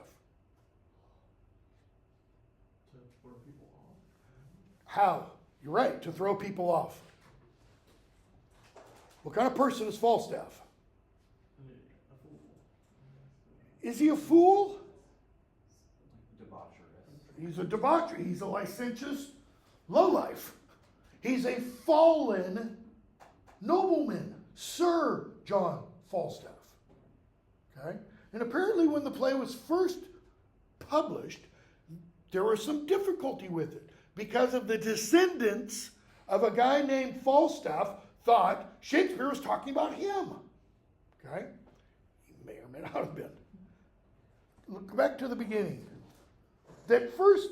To throw people off. How? You're right, to throw people off. What kind of person is Falstaff? A fool. Is he a fool? Debaucherous. He's a debaucher. He's a licentious lowlife. He's a fallen nobleman, Sir John Falstaff. Okay? And apparently when the play was first published, there was some difficulty with it because of the descendants of a guy named Falstaff thought Shakespeare was talking about him. Okay? He may or may not have been. Look back to the beginning. That first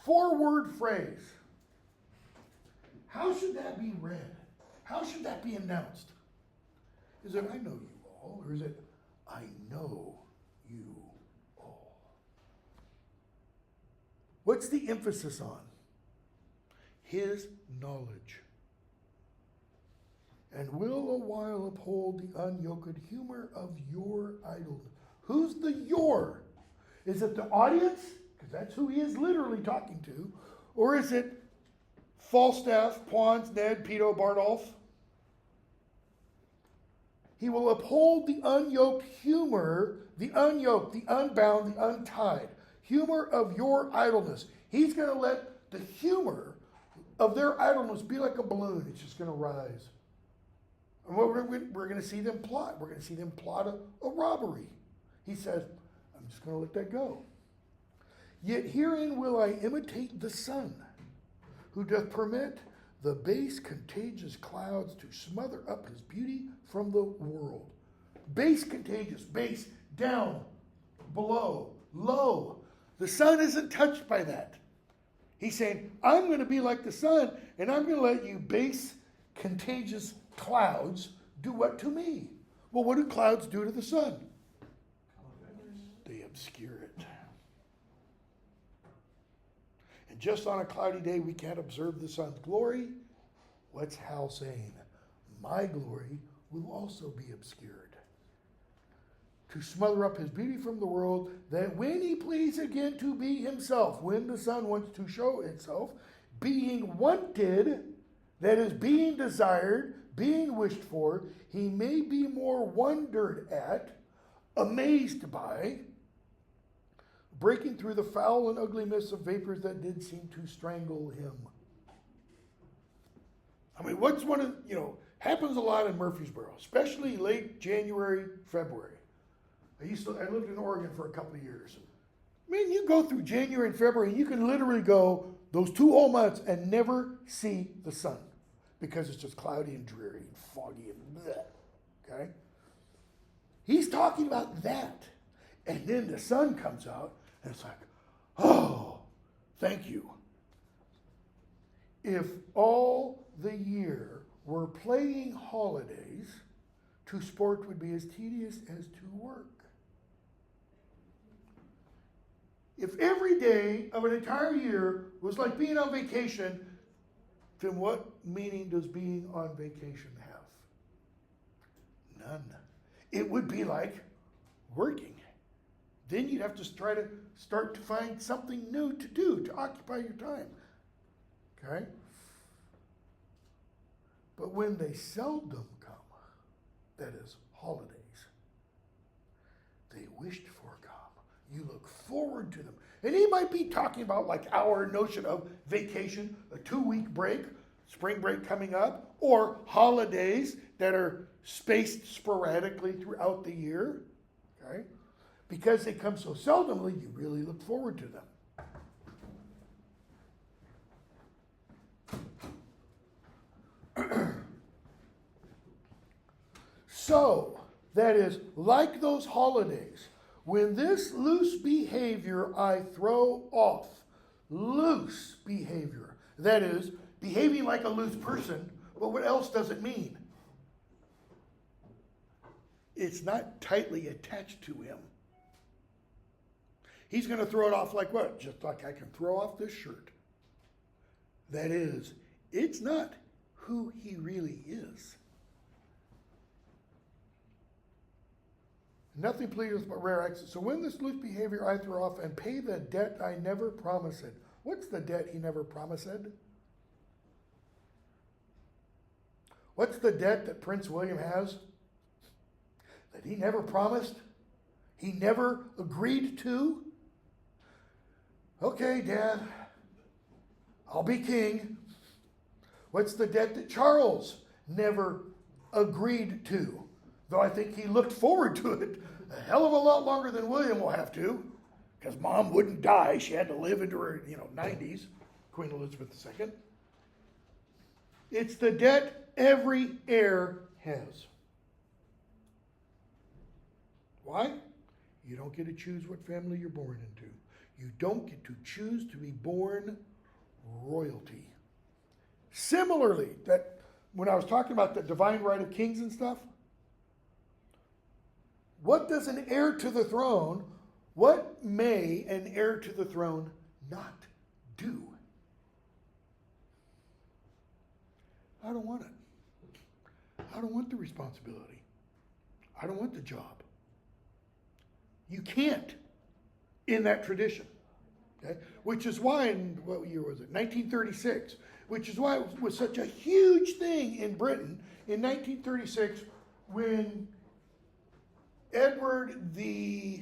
four-word phrase, how should that be read? How should that be announced? Is it, I know you all, or is it, I know you all? What's the emphasis on? His knowledge. And will a while uphold the unyoked humor of your idleness. Who's the your? Is it the audience? Because that's who he is literally talking to. Or is it Falstaff, Pons, Ned, Peto, Bardolph? He will uphold the unyoked humor, the unyoked, the unbound, the untied. Humor of your idleness. He's going to let the humor of their idleness be like a balloon. It's just going to rise. And we're going to see them plot. We're going to see them plot a robbery. He says, I'm just going to let that go. Yet herein will I imitate the sun, who doth permit the base contagious clouds to smother up his beauty from the world. Base contagious, base, down, below, low. The sun isn't touched by that. He's saying, I'm going to be like the sun, and I'm going to let you base contagious clouds do what to me? Well, what do clouds do to the sun? They obscure it. And just on a cloudy day, we can't observe the sun's glory. What's Hal saying? My glory will also be obscured. To smother up his beauty from the world, that when he please again to be himself, when the sun wants to show itself, being wanted, that is being desired, being wished for, he may be more wondered at, amazed by, breaking through the foul and ugly mists of vapors that did seem to strangle him. I mean, what's one of, happens a lot in Murfreesboro, especially late January, February. I lived in Oregon for a couple of years. I mean, you go through January and February, and you can literally go those 2 whole months and never see the sun because it's just cloudy and dreary and foggy and bleh, okay? He's talking about that. And then the sun comes out, and it's like, oh, thank you. If all the year were playing holidays, to sport would be as tedious as to work. If every day of an entire year was like being on vacation, then what meaning does being on vacation have? None. It would be like working. Then you'd have to try to start to find something new to do to occupy your time. Okay? But when they seldom come, that is, holidays, they wished for come. You look forward to them. And he might be talking about like our notion of vacation, a 2-week break, spring break coming up, or holidays that are spaced sporadically throughout the year. Okay? Because they come so seldomly, you really look forward to them. So, that is, like those holidays, when this loose behavior I throw off, loose behavior, that is, behaving like a loose person, but what else does it mean? It's not tightly attached to him. He's going to throw it off like what? Just like I can throw off this shirt. That is, it's not who he really is. Nothing pleaseth but rare acts. So when this loose behavior I throw off and pay the debt I never promised. What's the debt he never promised? What's the debt that Prince William has that he never promised? He never agreed to? Okay, Dad, I'll be king. What's the debt that Charles never agreed to? Though I think he looked forward to it a hell of a lot longer than William will have to, because Mom wouldn't die. She had to live into her 90s, Queen Elizabeth II. It's the debt every heir has. Why? You don't get to choose what family you're born into. You don't get to choose to be born royalty. Similarly, that when I was talking about the divine right of kings and stuff, what does an heir to the throne, what may an heir to the throne not do? I don't want it. I don't want the responsibility. I don't want the job. You can't in that tradition. Okay? Which is why, in what year was it? 1936. Which is why it was such a huge thing in Britain in 1936 when Edward the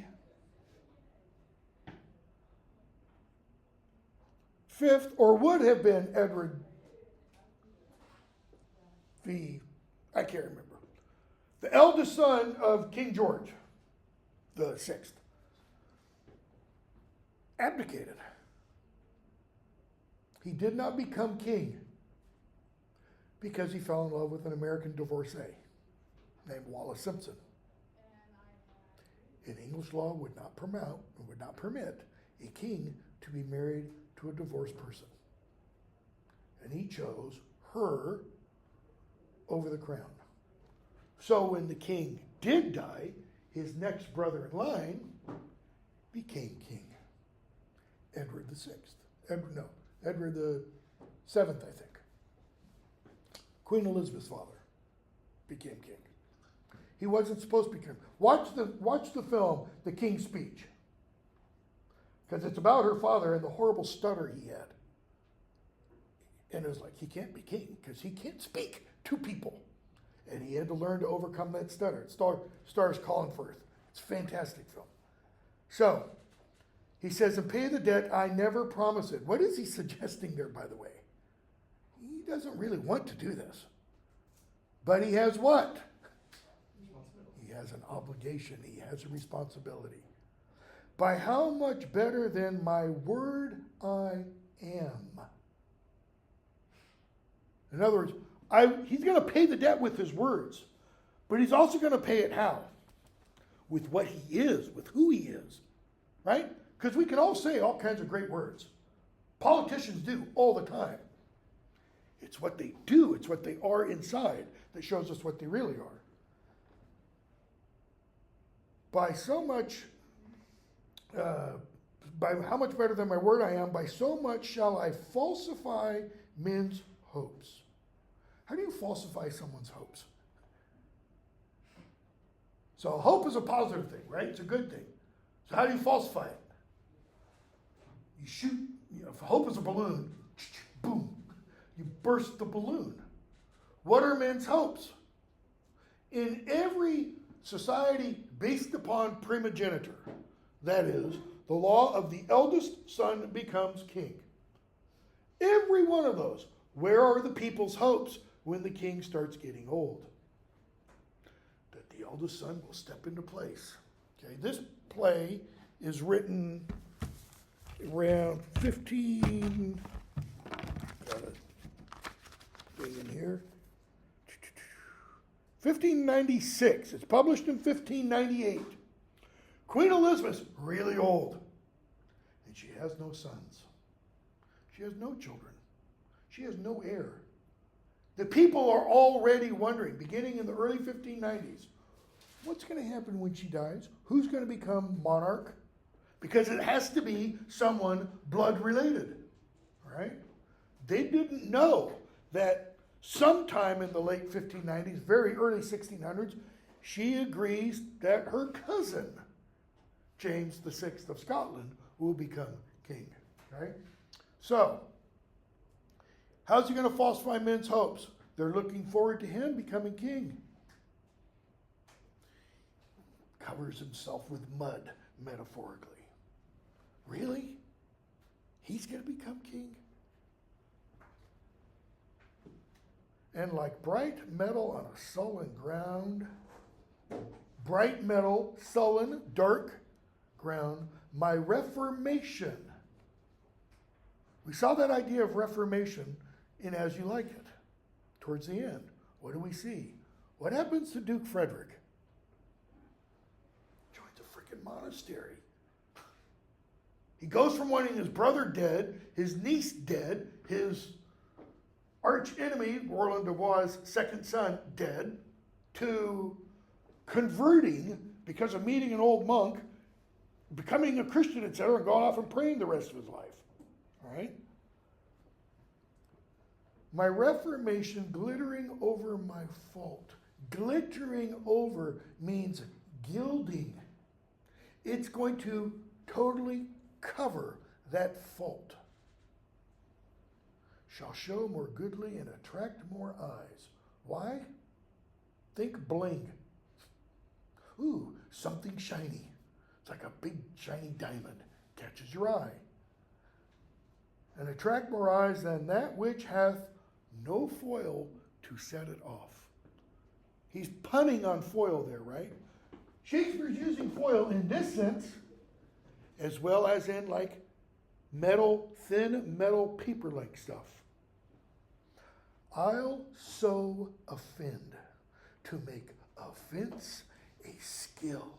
Fifth, or would have been Edward I can't remember, the eldest son of King George the Sixth, abdicated. He did not become king because he fell in love with an American divorcee named Wallace Simpson. And English law would not permit a king to be married to a divorced person. And he chose her over the crown. So when the king did die, his next brother in line became king. Edward the Sixth. Edward the Seventh, I think. Queen Elizabeth's father became king. He wasn't supposed to become. Watch the film, The King's Speech. Because it's about her father and the horrible stutter he had. And it was like, he can't be king because he can't speak to people. And he had to learn to overcome that stutter. It stars Colin Firth. It's a fantastic film. So, he says, and pay the debt I never promised it. What is he suggesting there, by the way? He doesn't really want to do this. But he has what? He has an obligation. He has a responsibility. By how much better than my word I am? In other words, he's going to pay the debt with his words. But he's also going to pay it how? With what he is, with who he is. Right? Because we can all say all kinds of great words. Politicians do all the time. It's what they do, it's what they are inside that shows us what they really are. By so much, by how much better than my word I am, by so much shall I falsify men's hopes. How do you falsify someone's hopes? So hope is a positive thing, right? It's a good thing. So how do you falsify it? You shoot, if hope is a balloon, boom, you burst the balloon. What are men's hopes? In every society based upon primogeniture, that is, the law of the eldest son becomes king. Every one of those, where are the people's hopes when the king starts getting old? That the eldest son will step into place. Okay, this play is written around 15, got a thing in here, 1596. It's published in 1598. Queen Elizabeth's really old, and she has no sons. She has no children. She has no heir. The people are already wondering, beginning in the early 1590s, what's going to happen when she dies? Who's going to become monarch? Because it has to be someone blood related, right? They didn't know that sometime in the late 1590s, very early 1600s, she agrees that her cousin, James VI of Scotland, will become king, right? So, how's he going to falsify men's hopes? They're looking forward to him becoming king. Covers himself with mud, metaphorically. Really? He's going to become king? And like bright metal on a sullen ground, bright metal, sullen, dark ground, my reformation. We saw that idea of reformation in As You Like It, towards the end. What do we see? What happens to Duke Frederick? Joins a freaking monastery. He goes from wanting his brother dead, his niece dead, his arch enemy, Roland de Bois' second son, dead, to converting because of meeting an old monk, becoming a Christian, etc., and going off and praying the rest of his life. All right? My reformation glittering over my fault. Glittering over means gilding. It's going to totally cover that fault. Shall show more goodly and attract more eyes. Why? Think bling. Ooh, something shiny. It's like a big shiny diamond. Catches your eye. And attract more eyes than that which hath no foil to set it off. He's punning on foil there, right? Shakespeare's using foil in this sense, as well as in like metal, thin metal paper-like stuff. I'll so offend to make offense a skill.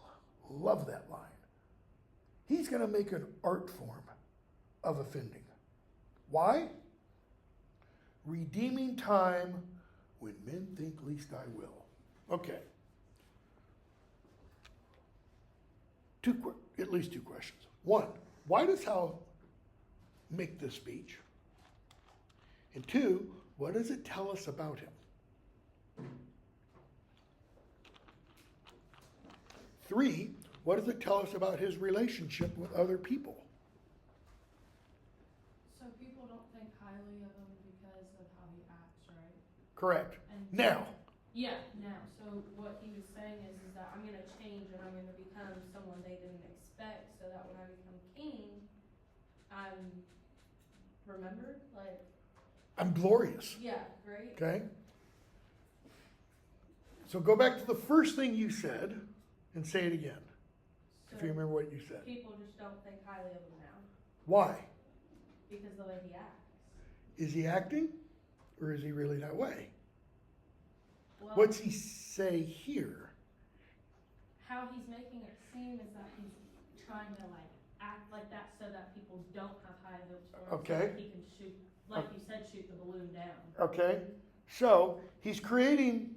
Love that line. He's going to make an art form of offending. Why? Redeeming time when men think least I will. Okay. At least two questions. One, why does Hal make this speech? And two, what does it tell us about him? Three, what does it tell us about his relationship with other people? So people don't think highly of him because of how he acts, right? Correct. And Now. Yeah, now. So what he was saying is that I'm going to change and I'm going to become someone they didn't expect so that when I become king, I'm remembered, like... I'm glorious. Yeah, right? Okay? So go back to the first thing you said and say it again, So if you remember what you said. people just don't think highly of him now Why? because of the way he acts. Is he acting or is he really that way? Well, What's he say here? how he's making it seem is that he's trying to like act like that so that people don't have high hopes for him. So Okay. that he can shoot like you said, shoot the balloon down. Okay? So, he's creating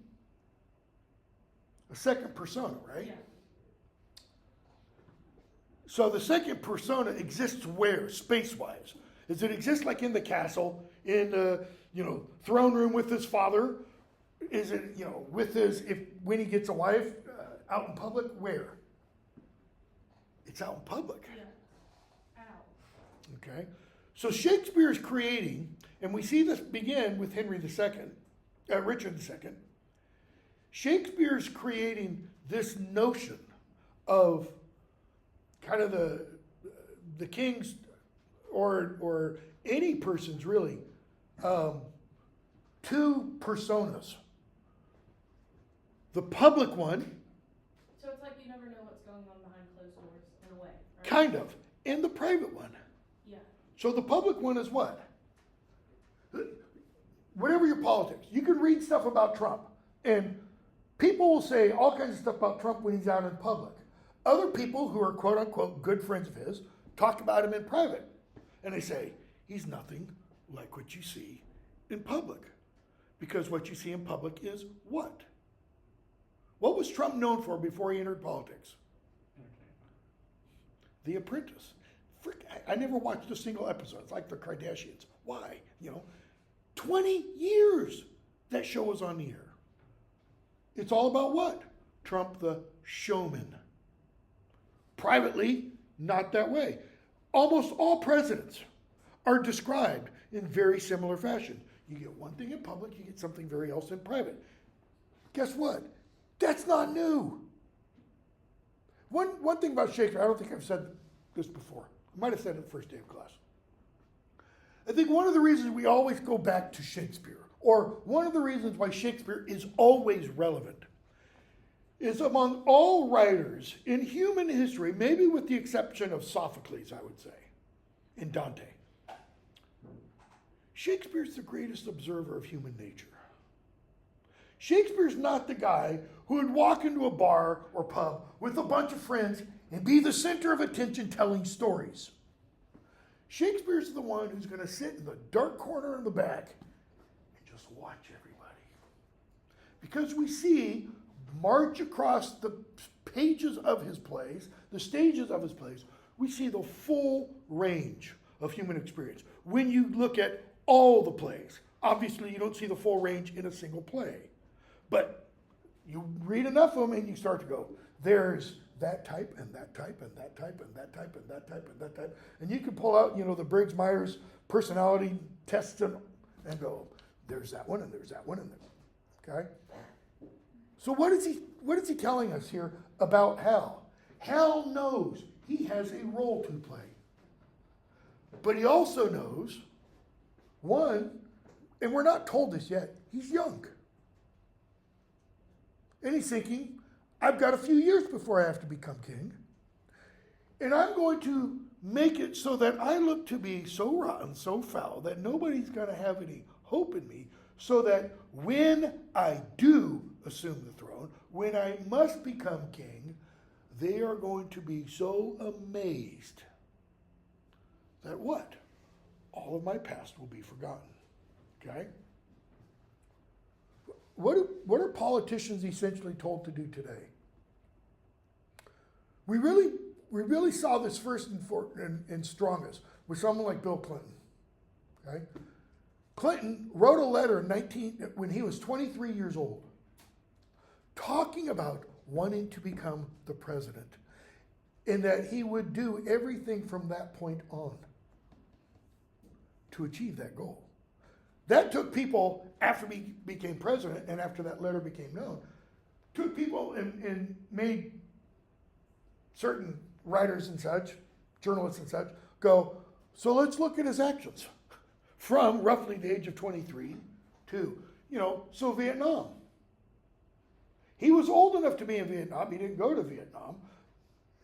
a second persona, right? Yeah. So the second persona exists where, space-wise? Does it exist like in the castle, in the, throne room with his father? Is it, with his, when he gets a wife, out in public? Where? It's out in public. Yeah. Ow. Okay? So Shakespeare is creating, and we see this begin with Richard II. Shakespeare is creating this notion of kind of the king's or any person's really two personas. The public one, So it's like you never know what's going on behind closed doors in a way, right? kind of, and the private one. Yeah. So the public one is what? Whatever your politics. You can read stuff about Trump, and people will say all kinds of stuff about Trump when he's out in public. Other people who are quote unquote good friends of his talk about him in private. And they say, he's nothing like what you see in public. Because what you see in public is what? What was Trump known for before he entered politics? The Apprentice. I never watched a single episode. It's like the Kardashians. Why? 20 years that show was on the air. It's all about what? Trump the showman. Privately, not that way. Almost all presidents are described in very similar fashion. You get one thing in public, you get something very else in private. Guess what? That's not new. One thing about Shakespeare, I don't think I've said this before. I might have said it the first day of class. I think one of the reasons we always go back to Shakespeare, or one of the reasons why Shakespeare is always relevant, is among all writers in human history, maybe with the exception of Sophocles, I would say, and Dante, Shakespeare's the greatest observer of human nature. Shakespeare's not the guy who would walk into a bar or pub with a bunch of friends and be the center of attention telling stories. Shakespeare's the one who's going to sit in the dark corner in the back and just watch everybody. Because we see march across the pages of his plays, the stages of his plays, we see the full range of human experience. When you look at all the plays, obviously you don't see the full range in a single play. But you read enough of them and you start to go, there's that type and that type and that type and that type and that type and that type. And you can pull out, the Briggs-Myers personality tests and go, there's that one and there's that one and that. Okay? So what is he telling us here about Hal? Hal knows he has a role to play. But he also knows, one, and we're not told this yet, he's young. And he's thinking, I've got a few years before I have to become king. And I'm going to make it so that I look to be so rotten, so foul, that nobody's going to have any hope in me, so that when I do assume the throne, when I must become king, they are going to be so amazed that what? All of my past will be forgotten. Okay? What are politicians essentially told to do today? We really saw this first and strongest with someone like Bill Clinton. Okay? Clinton wrote a letter when he was 23 years old, talking about wanting to become the president, and that he would do everything from that point on to achieve that goal. That took people, after he became president and after that letter became known, took people and made certain writers and such, journalists and such, go, so let's look at his actions from roughly the age of 23 to, so Vietnam. He was old enough to be in Vietnam. He didn't go to Vietnam.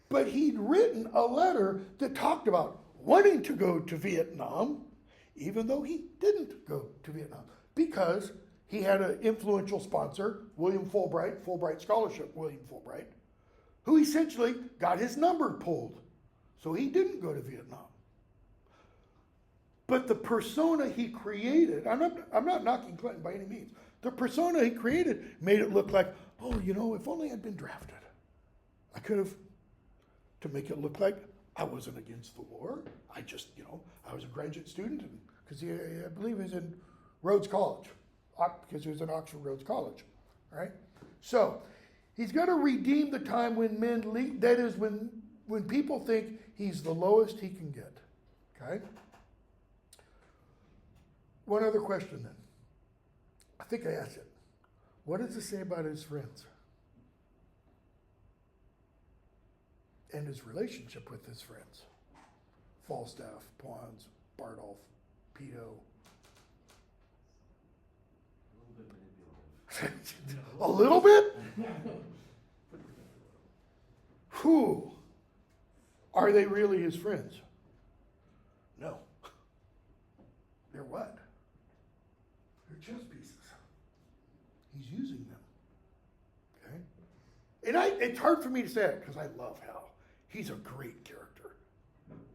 But he'd written a letter that talked about wanting to go to Vietnam, even though he didn't go to Vietnam, because he had an influential sponsor, William Fulbright, Fulbright Scholarship, William Fulbright, who essentially got his number pulled. So he didn't go to Vietnam. But the persona he created, I'm not knocking Clinton by any means. The persona he created made it look like, oh, you know, if only I'd been drafted. I could have, to make it look like I wasn't against the war. I just, you know, I was a graduate student, because I believe he was in Rhodes College, because he was in Oxford Rhodes College, all right? So, he's going to redeem the time when men lead, that is, when people think he's the lowest he can get, okay? One other question then. I think I asked it. What does it say about his friends? And his relationship with his friends? Falstaff, Pons, Bardolph, Peto. A little bit? Who? Are they really his friends? No. They're what? They're chess pieces. He's using them. Okay? And it's hard for me to say it because I love Hal. He's a great character.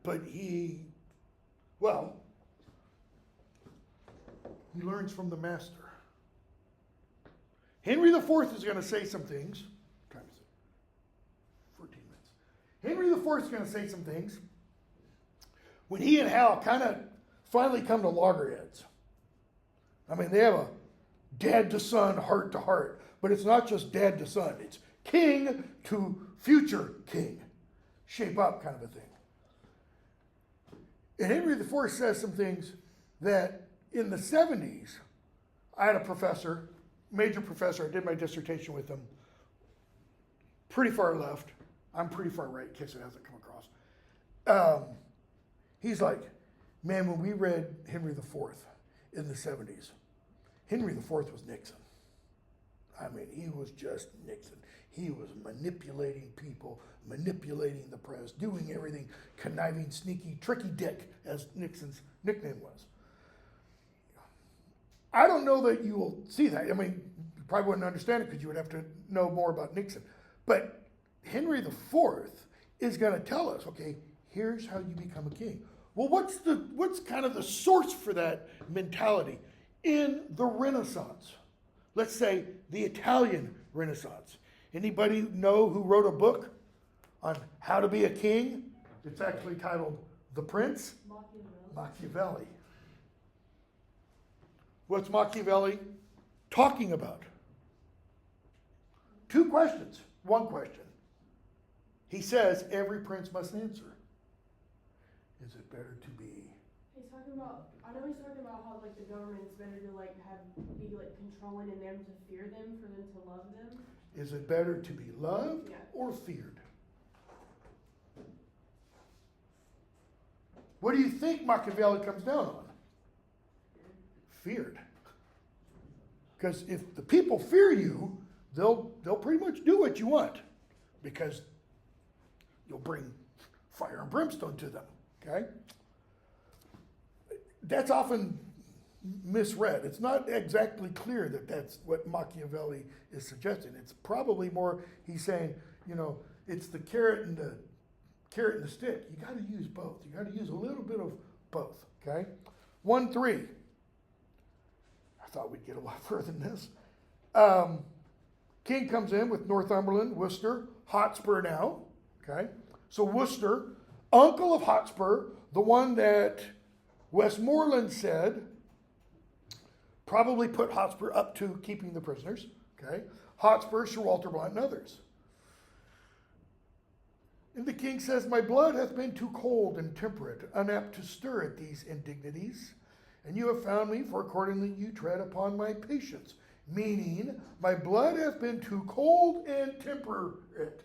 But he learns from the master. Henry IV is going to say some things. What time is it? 14 minutes. Henry IV is going to say some things when he and Hal kind of finally come to loggerheads. I mean, they have a dad to son, heart to heart. But it's not just dad to son. It's king to future king. Shape up kind of a thing. And Henry IV says some things that in the 70s, I had a professor, major professor, I did my dissertation with him, pretty far left. I'm pretty far right, in case it hasn't come across. He's like, man, when we read Henry IV in the 70s, Henry IV was Nixon. I mean, he was just Nixon. He was manipulating people, manipulating the press, doing everything, conniving, sneaky, tricky Dick, as Nixon's nickname was. I don't know that you will see that. I mean, you probably wouldn't understand it because you would have to know more about Nixon. But Henry IV is going to tell us, okay, here's how you become a king. Well, what's kind of the source for that mentality? In the Renaissance, let's say the Italian Renaissance. Anybody know who wrote a book on how to be a king? It's actually titled The Prince? Machiavelli. What's Machiavelli talking about? Two questions. One question. He says every prince must answer. Is it better to be? I know he's talking about how like the government's better to like be like controlling and them to fear them for them to love them. Is it better to be loved or feared? What do you think Machiavelli comes down on? Feared. Because if the people fear you, they'll pretty much do what you want, because you'll bring fire and brimstone to them. Okay? That's often misread. It's not exactly clear that that's what Machiavelli is suggesting. It's probably more he's saying, you know, it's the carrot and the stick. You got to use both. You got to use a little bit of both. Okay, 1-3. I thought we'd get a lot further than this. King comes in with Northumberland, Worcester, Hotspur now. Okay, so Worcester, uncle of Hotspur, the one that Westmoreland said probably put Hotspur up to keeping the prisoners. Okay, Hotspur, Sir Walter Blunt, and others. And the king says, my blood hath been too cold and temperate, unapt to stir at these indignities. And you have found me, for accordingly you tread upon my patience. Meaning, my blood hath been too cold and temperate.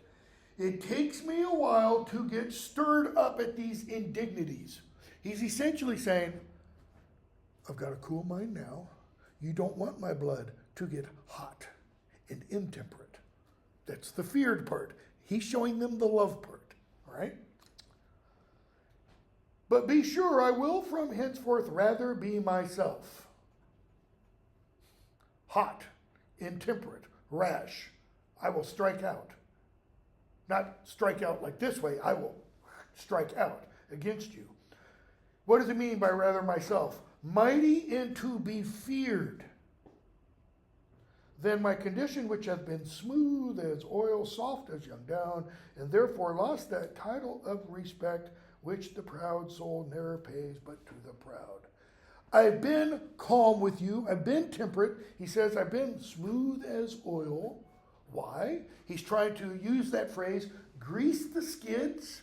It takes me a while to get stirred up at these indignities. He's essentially saying, I've got a cool mind now. You don't want my blood to get hot and intemperate. That's the feared part. He's showing them the love part, all right? But be sure I will from henceforth rather be myself. Hot, intemperate, rash. I will strike out. Not strike out like this way. I will strike out against you. What does it mean by rather myself? Mighty and to be feared. Then my condition, which hath been smooth as oil, soft as young down, and therefore lost that title of respect which the proud soul ne'er pays but to the proud. I've been calm with you. I've been temperate. He says, I've been smooth as oil. Why? He's trying to use that phrase, grease the skids.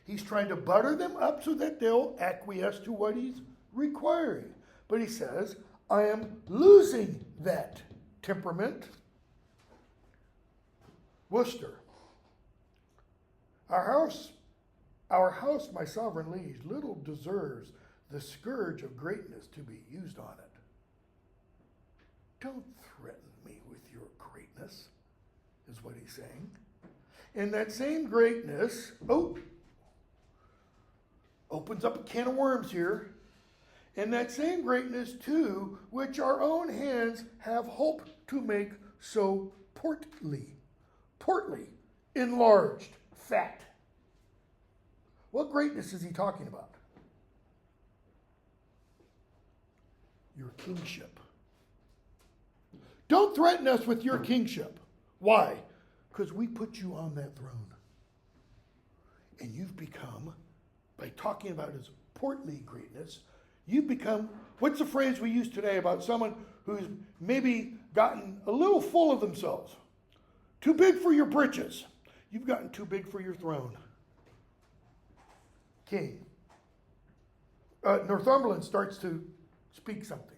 He's trying to butter them up so that they'll acquiesce to what he's requiring. But he says, I am losing that temperament. Worcester. Our house, my sovereign liege, little deserves the scourge of greatness to be used on it. Don't threaten me with your greatness, is what he's saying. And that same greatness, opens up a can of worms here. And that same greatness, too, which our own hands have hoped to make so portly, enlarged, fat. What greatness is he talking about? Your kingship. Don't threaten us with your kingship. Why? Because we put you on that throne. And you've become, by talking about his portly greatness, you've become, what's the phrase we use today about someone who's maybe gotten a little full of themselves? Too big for your britches. You've gotten too big for your throne. King. Northumberland starts to speak something.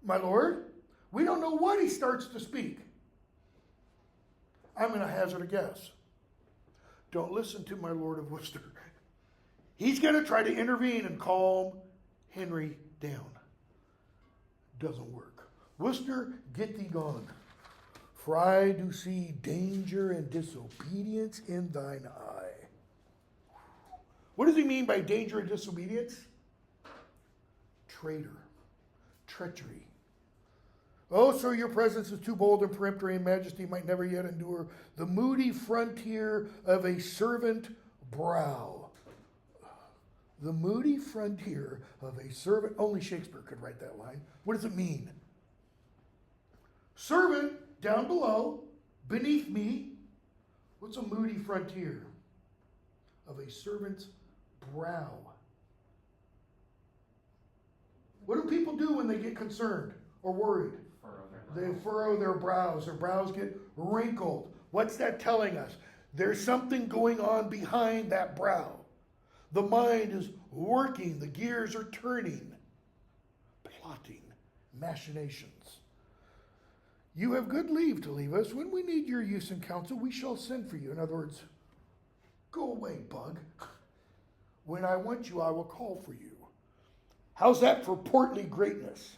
My lord, we don't know what he starts to speak. I'm going to hazard a guess. Don't listen to my lord of Worcester. He's going to try to intervene and calm Henry down. Doesn't work. Worcester, get thee gone. For I do see danger and disobedience in thine eye. What does he mean by danger and disobedience? Traitor. Treachery. Oh, sir, your presence is too bold and peremptory, and majesty might never yet endure the moody frontier of a servant brow. The moody frontier of a servant. Only Shakespeare could write that line. What does it mean? Servant down below, beneath me. What's a moody frontier of a servant's brow? What do people do when they get concerned or worried? They furrow their brows. Their brows get wrinkled. What's that telling us? There's something going on behind that brow. The mind is working. The gears are turning. Plotting. Machinations. You have good leave to leave us. When we need your use and counsel, we shall send for you. In other words, go away, bug. When I want you, I will call for you. How's that for portly greatness?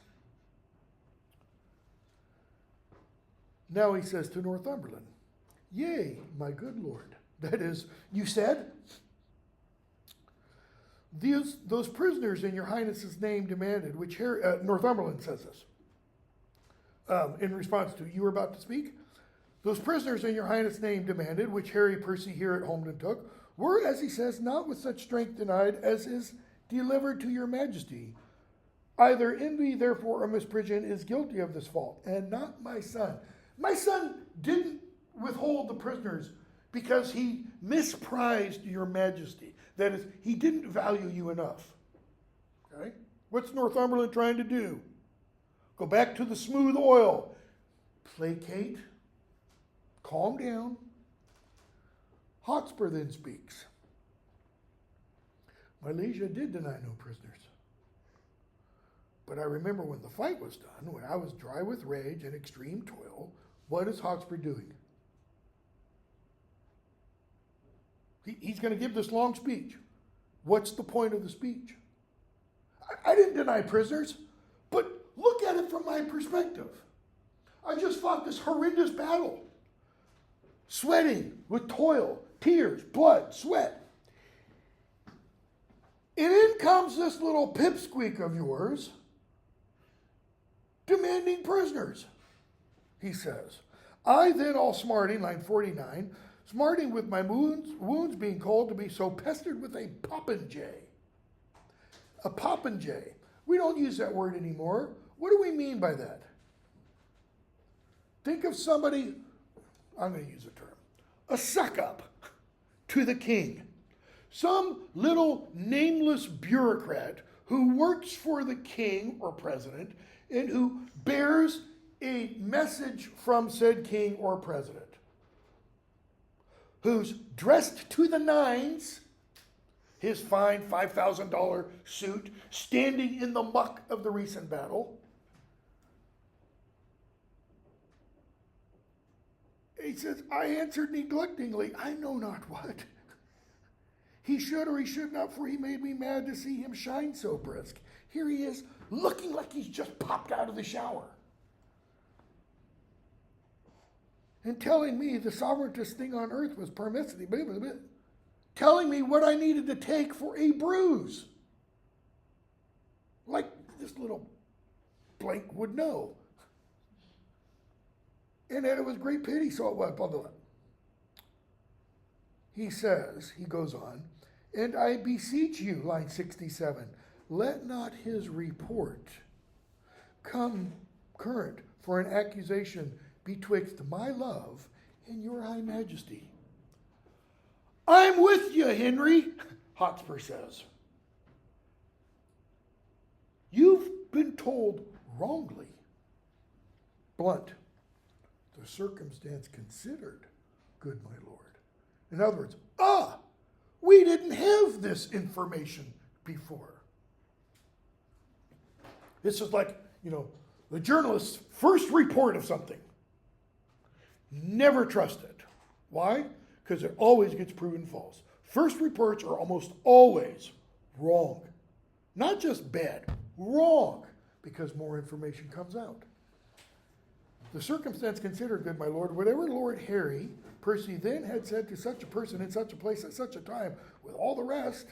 Now he says to Northumberland, yea, my good lord. That is, you said, those prisoners in your highness's name demanded, which Northumberland says this, in response to, you were about to speak? Those prisoners in your highness' name demanded, which Harry Percy here at Holmdon took, were, as he says, not with such strength denied as is delivered to your majesty. Either envy, therefore, or misprision is guilty of this fault, and not my son. My son didn't withhold the prisoners because he misprized your majesty. That is, he didn't value you enough. Okay? What's Northumberland trying to do? Go back to the smooth oil. Placate. Calm down. Hotspur then speaks. My liege, I did deny no prisoners. But I remember when the fight was done, when I was dry with rage and extreme toil, what is Hotspur doing? He's going to give this long speech. What's the point of the speech? I didn't deny prisoners, but look at it from my perspective. I just fought this horrendous battle, sweating with toil, tears, blood, sweat. And in comes this little pipsqueak of yours, demanding prisoners, he says. I then, all smarting, line 49, smarting with my wounds being called to be so pestered with a popinjay. A popinjay. We don't use that word anymore. What do we mean by that? Think of somebody, I'm going to use a term, a suck-up to the king. Some little nameless bureaucrat who works for the king or president and who bears a message from said king or president, who's dressed to the nines, his fine $5,000 suit, standing in the muck of the recent battle. He says, I answered neglectingly, I know not what. He should or he should not, for he made me mad to see him shine so brisk. Here he is, looking like he's just popped out of the shower. And telling me the sovereignest thing on earth was permissibly, telling me what I needed to take for a bruise. Like this little blank would know. And that it was great pity, so it was, blah, blah, blah. He says, he goes on, and I beseech you, line 67, let not his report come current for an accusation betwixt my love and your high majesty. I'm with you, Henry, Hotspur says. You've been told wrongly. Blunt, the circumstance considered, good my lord. In other words, we didn't have this information before. This is like, the journalist's first report of something. Never trust it. Why? Because it always gets proven false. First reports are almost always wrong. Not just bad, wrong, because more information comes out. The circumstance considered, good my lord, whatever Lord Harry Percy then had said to such a person in such a place at such a time, with all the rest,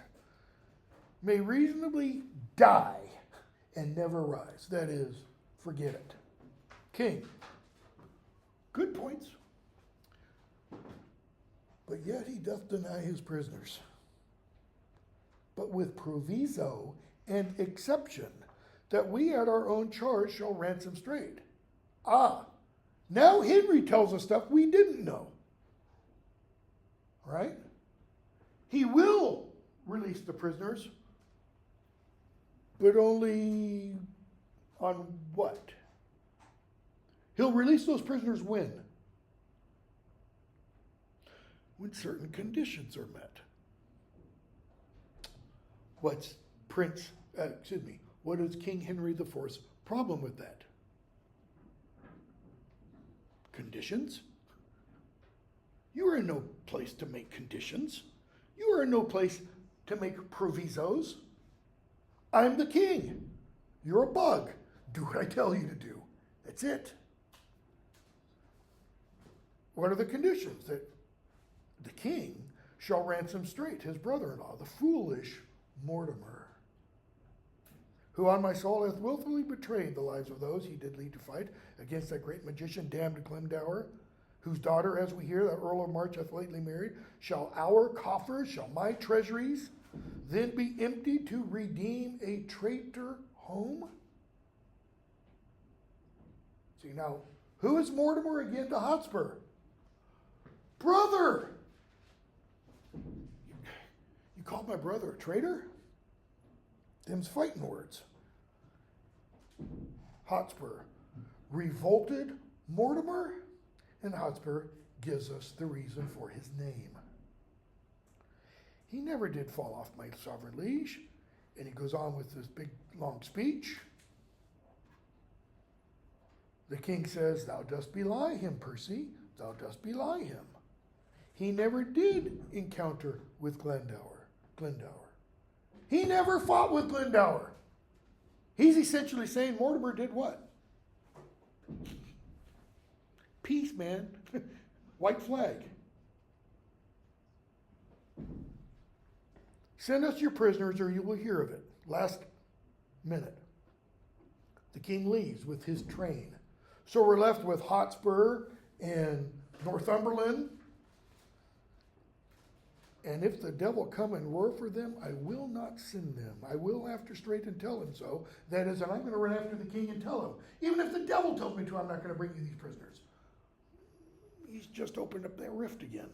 may reasonably die and never rise. That is, forget it. King, good points. But yet he doth deny his prisoners. But with proviso and exception, that we at our own charge shall ransom straight. Now Henry tells us stuff we didn't know. Right? He will release the prisoners, but only on what? He'll release those prisoners when? When certain conditions are met. What is King Henry IV's problem with that? Conditions? You are in no place to make conditions. You are in no place to make provisos. I'm the king. You're a bug. Do what I tell you to do. That's it. What are the conditions? That the king shall ransom straight his brother-in-law, the foolish Mortimer, who on my soul hath willfully betrayed the lives of those he did lead to fight against that great magician damned Glendower, whose daughter, as we hear, that Earl of March hath lately married. Shall our coffers, shall my treasuries then be emptied to redeem a traitor home? See now, who is Mortimer again to Hotspur? Brother! You called my brother a traitor? Them's fighting words. Hotspur revolted Mortimer, and Hotspur gives us the reason for his name. He never did fall off, my sovereign liege. And he goes on with this big, long speech. The king says, thou dost belie him, Percy. Thou dost belie him. He never did encounter with Glendower. He never fought with Glendower. He's essentially saying Mortimer did what? Peace, man. White flag. Send us your prisoners or you will hear of it. Last minute. The king leaves with his train. So we're left with Hotspur and Northumberland. And if the devil come and roar for them, I will not send them. I will after straight and tell him so. That is, and I'm going to run after the king and tell him. Even if the devil tells me to, I'm not going to bring you these prisoners. He's just opened up that rift again.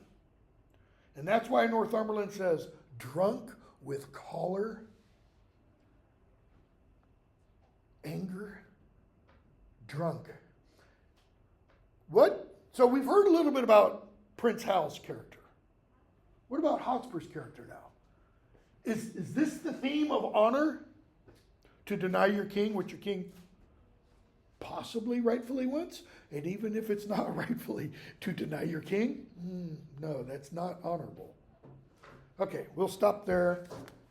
And that's why Northumberland says, drunk with choler, anger, drunk. What? So we've heard a little bit about Prince Hal's character. What about Hotspur's character now? Is this the theme of honor? To deny your king what your king possibly rightfully wants? And even if it's not rightfully to deny your king? No, that's not honorable. Okay, we'll stop there.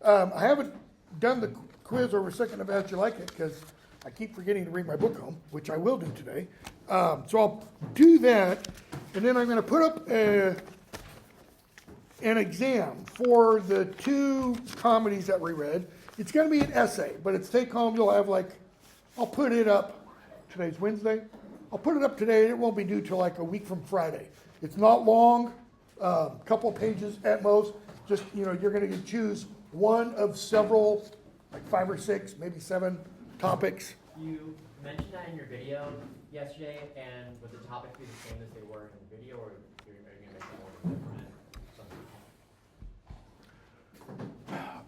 I haven't done the quiz over second of As You Like It because I keep forgetting to bring my book home, which I will do today. So I'll do that, and then I'm going to put up an exam for the 2 comedies that we read. It's going to be an essay, but it's take home. You'll have I'll put it up. Today's Wednesday. I'll put it up today, and it won't be due till like a week from Friday. It's not long, a couple of pages at most. Just, you're going to choose one of several, like 5 or 6, maybe 7 topics. You mentioned that in your video yesterday, and would the topics be the same as they were in the video, or are you going to make them more different?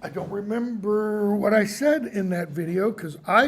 I don't remember what I said in that video because I